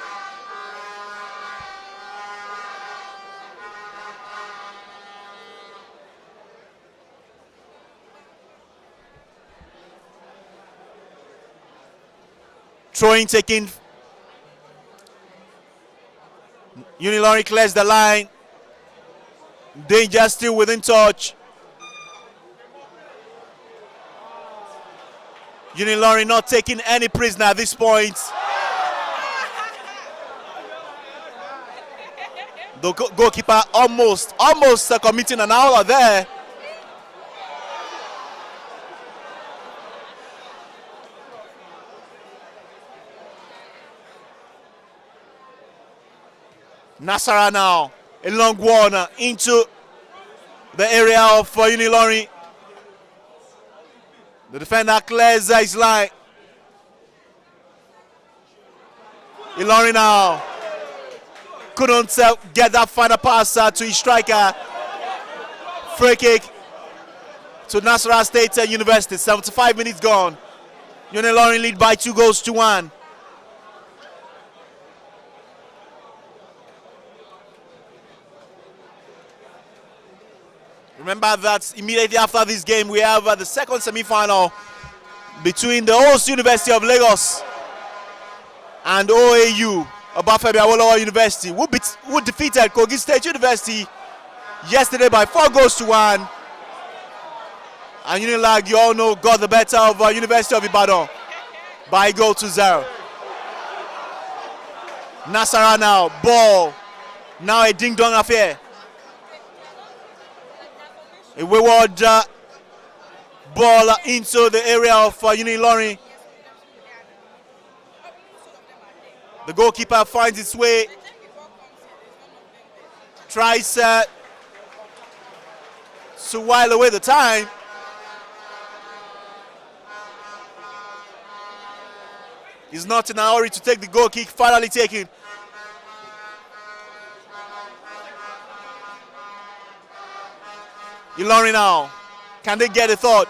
Throwing taking. Unilorin clears the line. Danger still within touch. Unilorin not taking any prisoner at this point. The goalkeeper almost committing an hour there. Nasarawa now, a long one into the area of Unilorin. The defender clears his line. Ilorin now couldn't get that final pass to his striker. Free kick to Nasarawa State University. 75 minutes gone. Unilorin lead by 2-1. Remember that immediately after this game, we have the second semi-final between the host University of Lagos and OAU, Obafemi Awolowo University, who defeated Kogi State University yesterday by 4-1. And Unilag, you all know, got the better of University of Ibadan by 1-0. Nasara now, ball. Now a ding-dong affair. A wayward ball into the area of Unilorin. The goalkeeper finds its way. Tries to while away the time. He's not in a hurry to take the goal kick, finally taken. Ilorin now. Can they get a thought?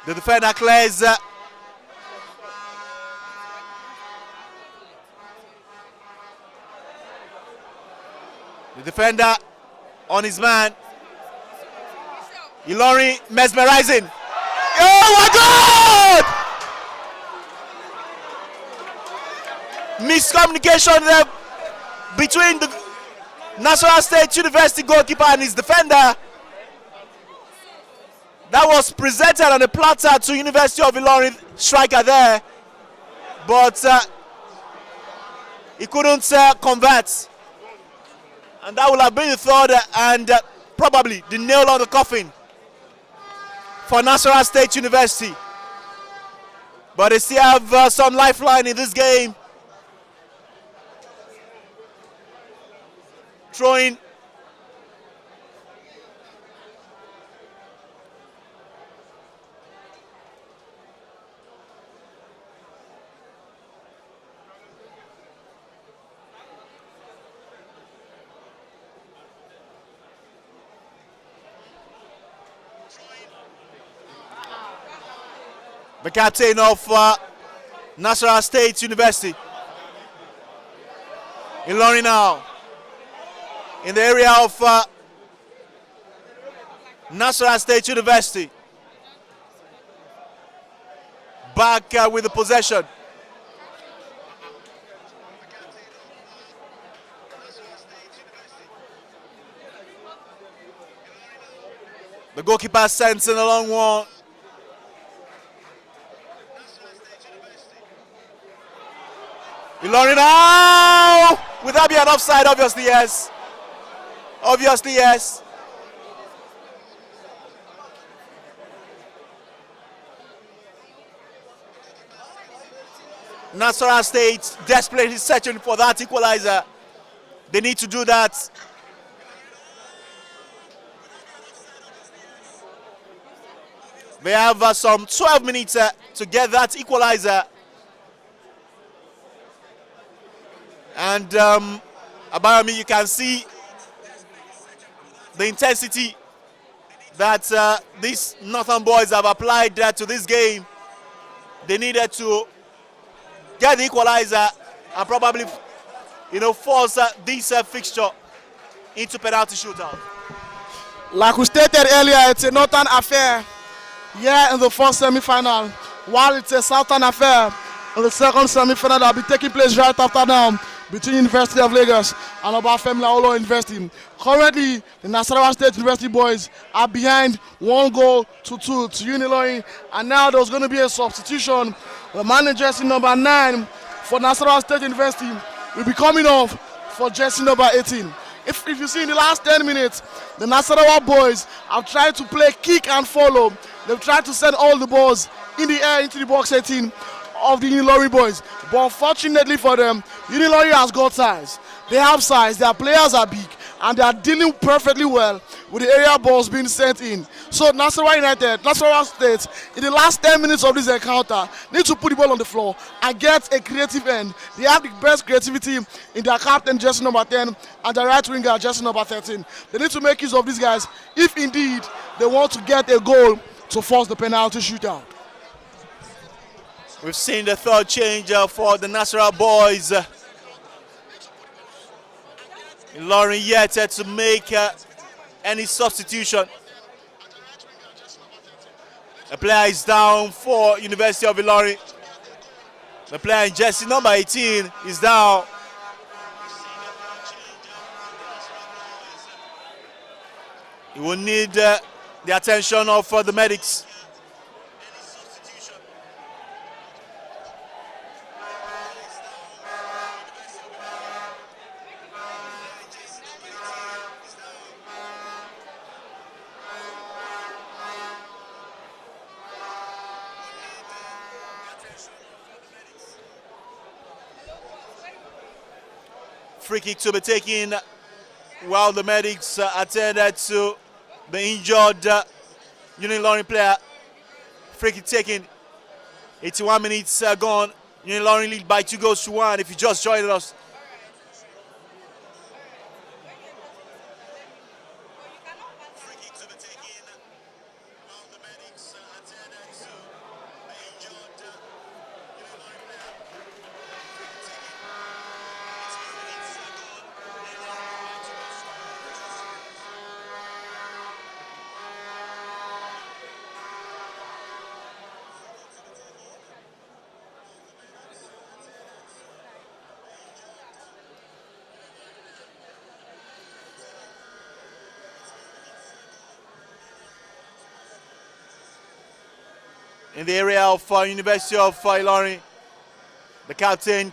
The defender clears. The defender on his man. Ilorin mesmerizing. Oh my God! Miscommunication there between the National State University goalkeeper and his defender. That was presented on a platter to University of Ilorin striker there, but he couldn't convert. And that will have been the third and probably the nail on the coffin for National State University. But they still have some lifeline in this game. Throwing. The captain of National State University. Ilorin now. In the area of National State University. Back with the possession. The goalkeeper sends in a long one. Ilorin now! Would that be an offside? Obviously, yes. Obviously, yes. National State desperately searching for that equalizer. They need to do that. They have some 12 minutes to get that equalizer. And Abayami, you can see the intensity that these Northern boys have applied to this game. They needed to get the equalizer and probably, force this fixture into penalty shootout. Like we stated earlier, it's a Northern affair here in the first semi-final, while it's a Southern affair in the second semi-final that will be taking place right after now between University of Lagos and Obafemi Awolowo University. Currently, the Nasarawa State University boys are behind 1-2 to Unilorin, and now there's going to be a substitution. The man in jersey number 9 for Nasarawa State University will be coming off for jersey number 18. If you see in the last 10 minutes, the Nasarawa boys have tried to play kick and follow. They've tried to send all the balls in the air into the box 18 of the Unilorin boys. But unfortunately for them, Unilorin has got size. They have size, their players are big, and they are dealing perfectly well with the area balls being sent in. So Nasarawa State, in the last 10 minutes of this encounter, need to put the ball on the floor and get a creative end. They have the best creativity in their captain, jersey number 10, and their right winger, jersey number 13. They need to make use of these guys if indeed they want to get a goal to force the penalty shootout. We've seen the third change for the Nasarawa boys. Ilorin yet to make any substitution. A player is down for University of Ilorin. The player in jersey number 18 is down. He will need the attention of the medics. Free kick to be taken while the medics attended to the injured Unilorin player. Free kick taken. 81 minutes gone. Unilorin lead by 2-1 if you just joined us. In the area of University of Ilorin, the captain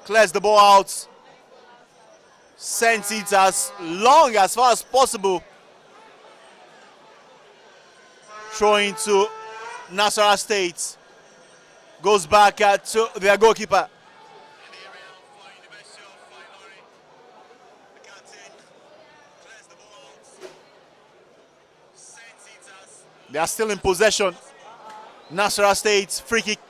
clears the ball out, sends it as long as far as possible, throwing to Nasarawa State, goes back to their goalkeeper. They are still in possession. Nasarawa State, free kick.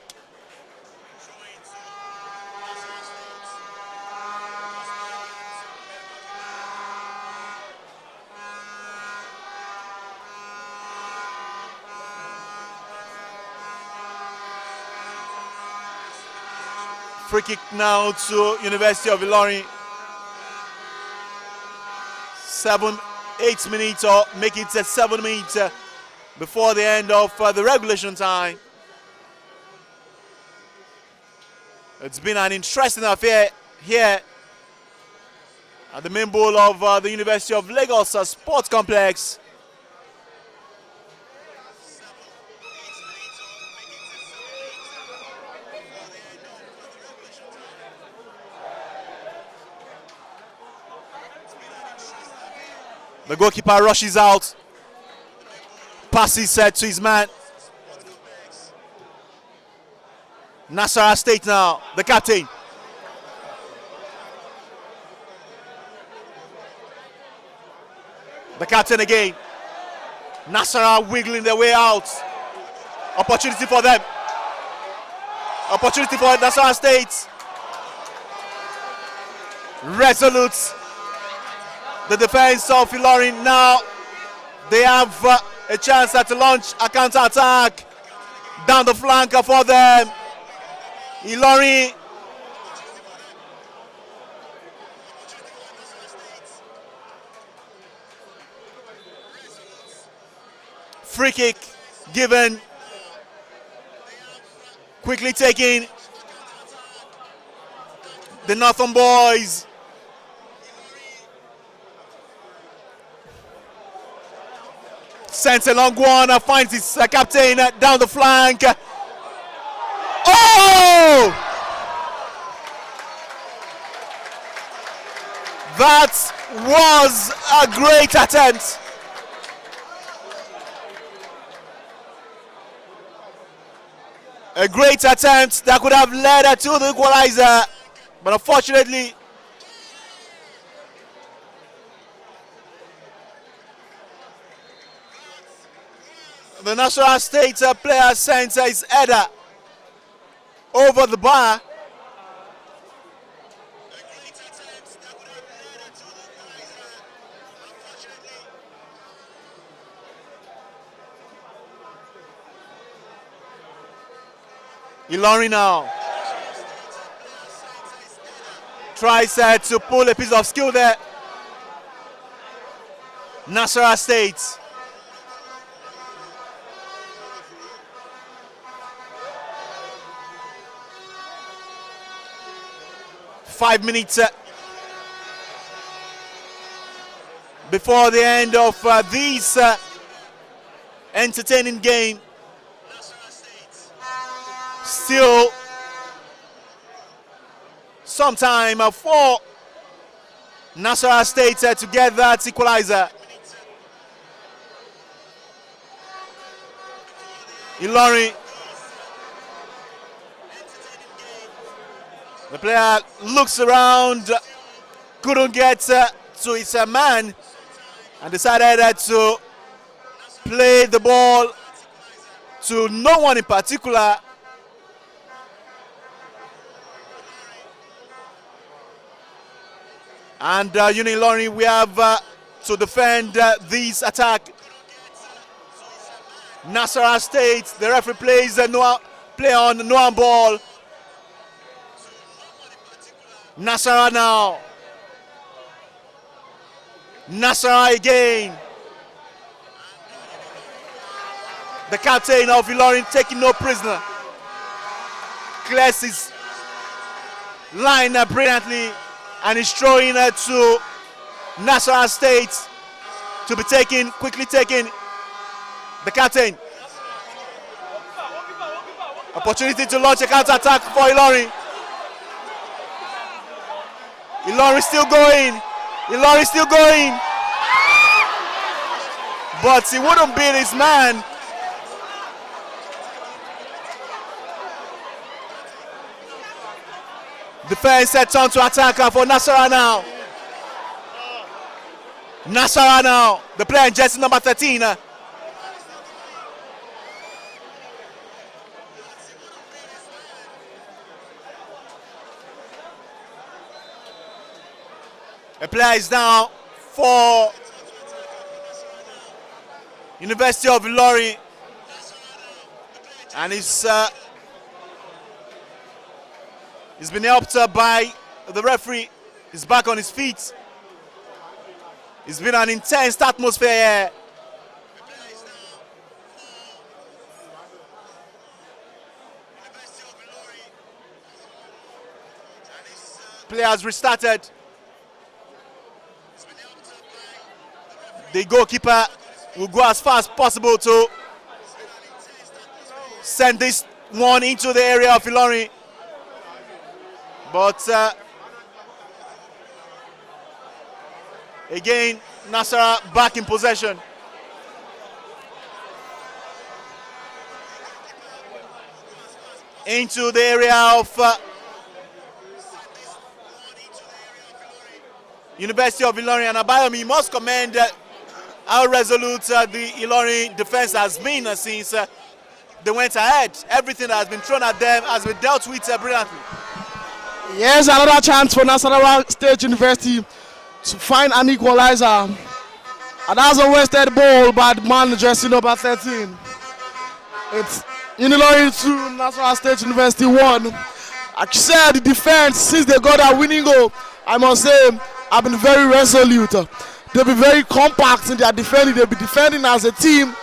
Free kick now to University of Ilorin. 7-8 minutes, or make it 7 minutes before the end of the regulation time. It's been an interesting affair here at the main bowl of the University of Lagos Sports Complex. The goalkeeper rushes out. Passes set to his man. Nasarawa State now, the captain. The captain again. Nasarawa wiggling their way out. Opportunity for them. Opportunity for Nasarawa State. Resolute. The defense of Ilorin now. They have a chance to launch a counter-attack down the flank for them. Ilorin. Free kick given. Quickly taking. The Northern boys. Sends a long one, finds his captain down the flank. Oh! That was a great attempt. A great attempt that could have led to the equalizer, but unfortunately, the Nasarawa State player sends his header over the bar. Ilorin now tries to pull a piece of skill there. Nasarawa State. Five minutes before the end of this entertaining game. Still some time for Nasarawa State to get that equalizer. Ilorin. The player looks around, couldn't get to his man, and decided to play the ball to no one in particular. And Unilorin, we have to defend this attack. Nasarawa State, the referee plays play on no ball. Nasarawa now. Nasarawa again. The captain of Ilorin taking no prisoner. Clears his line brilliantly and is throwing to Nasarawa State to be taken, quickly taken. The captain. Opportunity to launch a counter attack for Ilorin. Ilorin still going. Ilorin still going. But he wouldn't beat his man. Defense set on to attacker for Nasarawa now. Nasarawa now. The player in jersey number 13. A player is now for University of Ilorin, and he's been helped by the referee. He's back on his feet. It's been an intense atmosphere here. Players restarted. The goalkeeper will go as far as possible to send this one into the area of Ilorin. But again, Nasarawa back in possession. Into the area of University of Ilorin. And Abayomi must commend how resolute the Ilorin defense has been since they went ahead. Everything that has been thrown at them has been dealt with brilliantly. Yes, another chance for Nasarawa State University to find an equalizer. And that's a wasted ball by the man jersey number 13. It's Unilorin 2, Nasarawa State University 1. Like you said, the defense, since they got that winning goal, I must say, have been very resolute. They'll be very compact in their defending. They'll be defending as a team.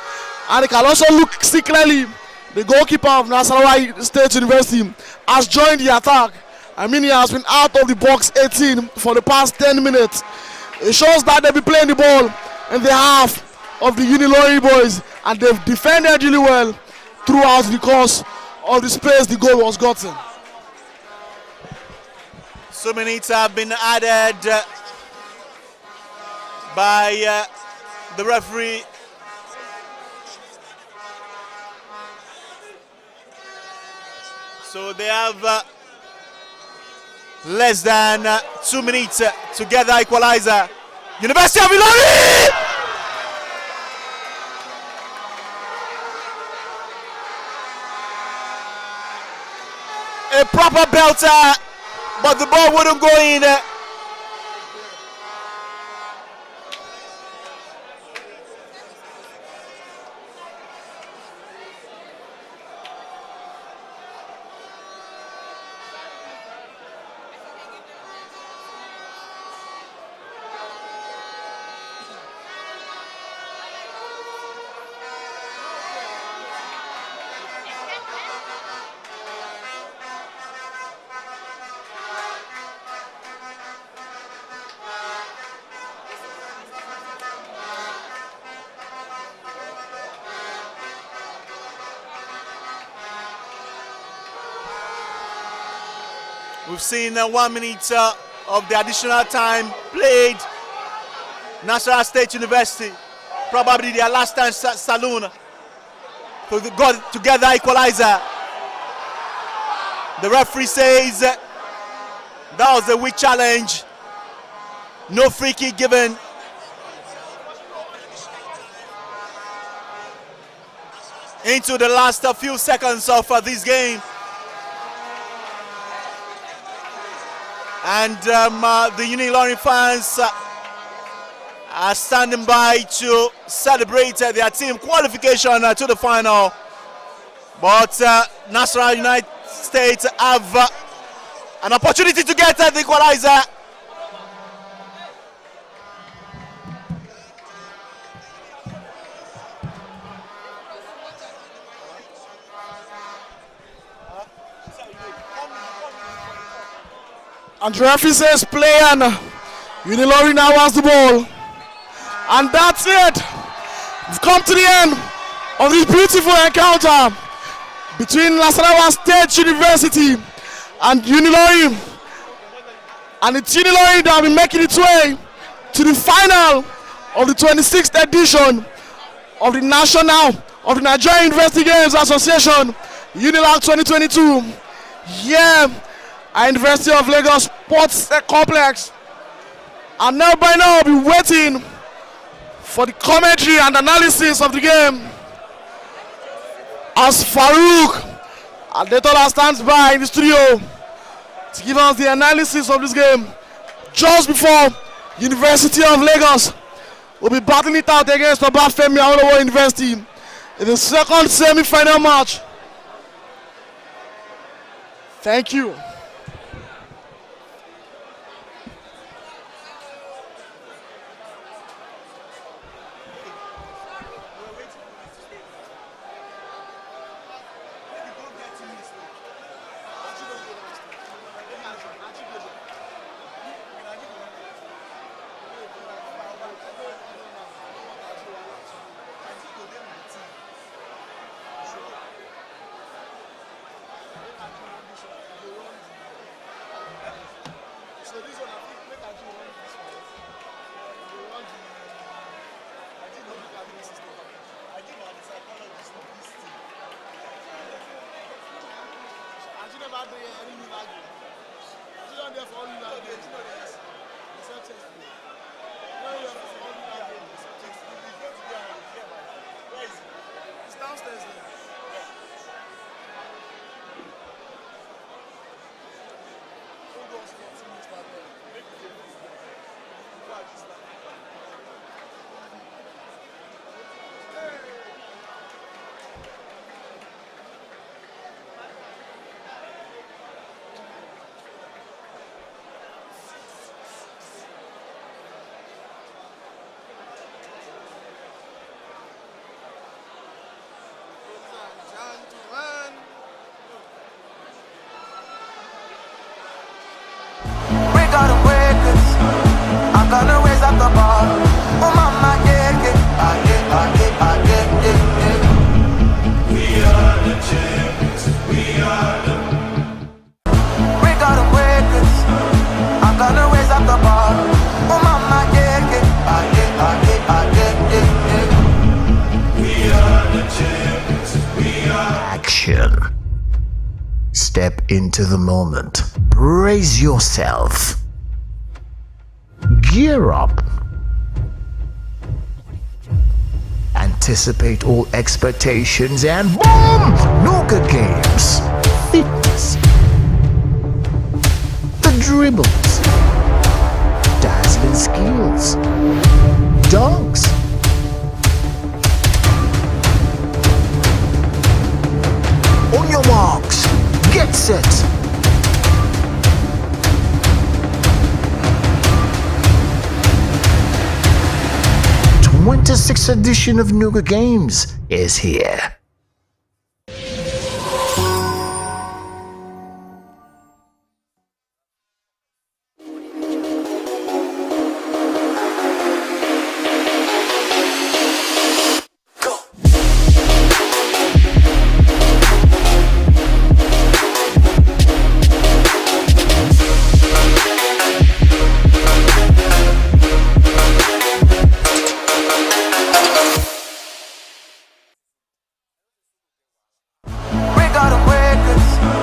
And they can also look clearly. The goalkeeper of Nasarawa State University has joined the attack. I mean, he has been out of the box 18 for the past 10 minutes. It shows that they'll be playing the ball in the half of the Unilorin boys. And they've defended really well throughout the course of the space the goal was gotten. So minutes have been added by the referee. So they have less than 2 minutes to get the equalizer. University of Ilorin! A proper belter, but the ball wouldn't go in. We've seen 1 minute of the additional time played. National State University, probably their last time saloon, to get the equalizer. The referee says that was a weak challenge. No free kick given. Into the last few seconds of this game. And the Unilorin fans are standing by to celebrate their team qualification to the final. But National United States have an opportunity to get the equalizer. And the referee says play, and Unilorin now has the ball. And that's it. We've come to the end of this beautiful encounter between Nasarawa State University and Unilorin. And it's Unilorin that will be making its way to the final of the 26th edition of the Nigerian University Games Association, Unilag 2022. Yeah, at University of Lagos Sports Complex. And now by now I'll be waiting for the commentary and analysis of the game as Farouk Adetola stands by in the studio to give us the analysis of this game just before University of Lagos will be battling it out against Obafemi Awolowo University in the second semi-final match. Thank you. I'm gonna raise up the bar. Oh mama, yeah, yeah. We are the champions. We are the. We got them records. I'm gonna raise up the bar. Oh mama, yeah, yeah. We are the champions. We are. Action. Step into the moment. Brace yourself. Gear up. Anticipate all expectations and boom! Nuga games. Fitness. The dribbles. Dazzling skills. Dunks. On your marks. Get set. 26th edition of Nuga Games is here.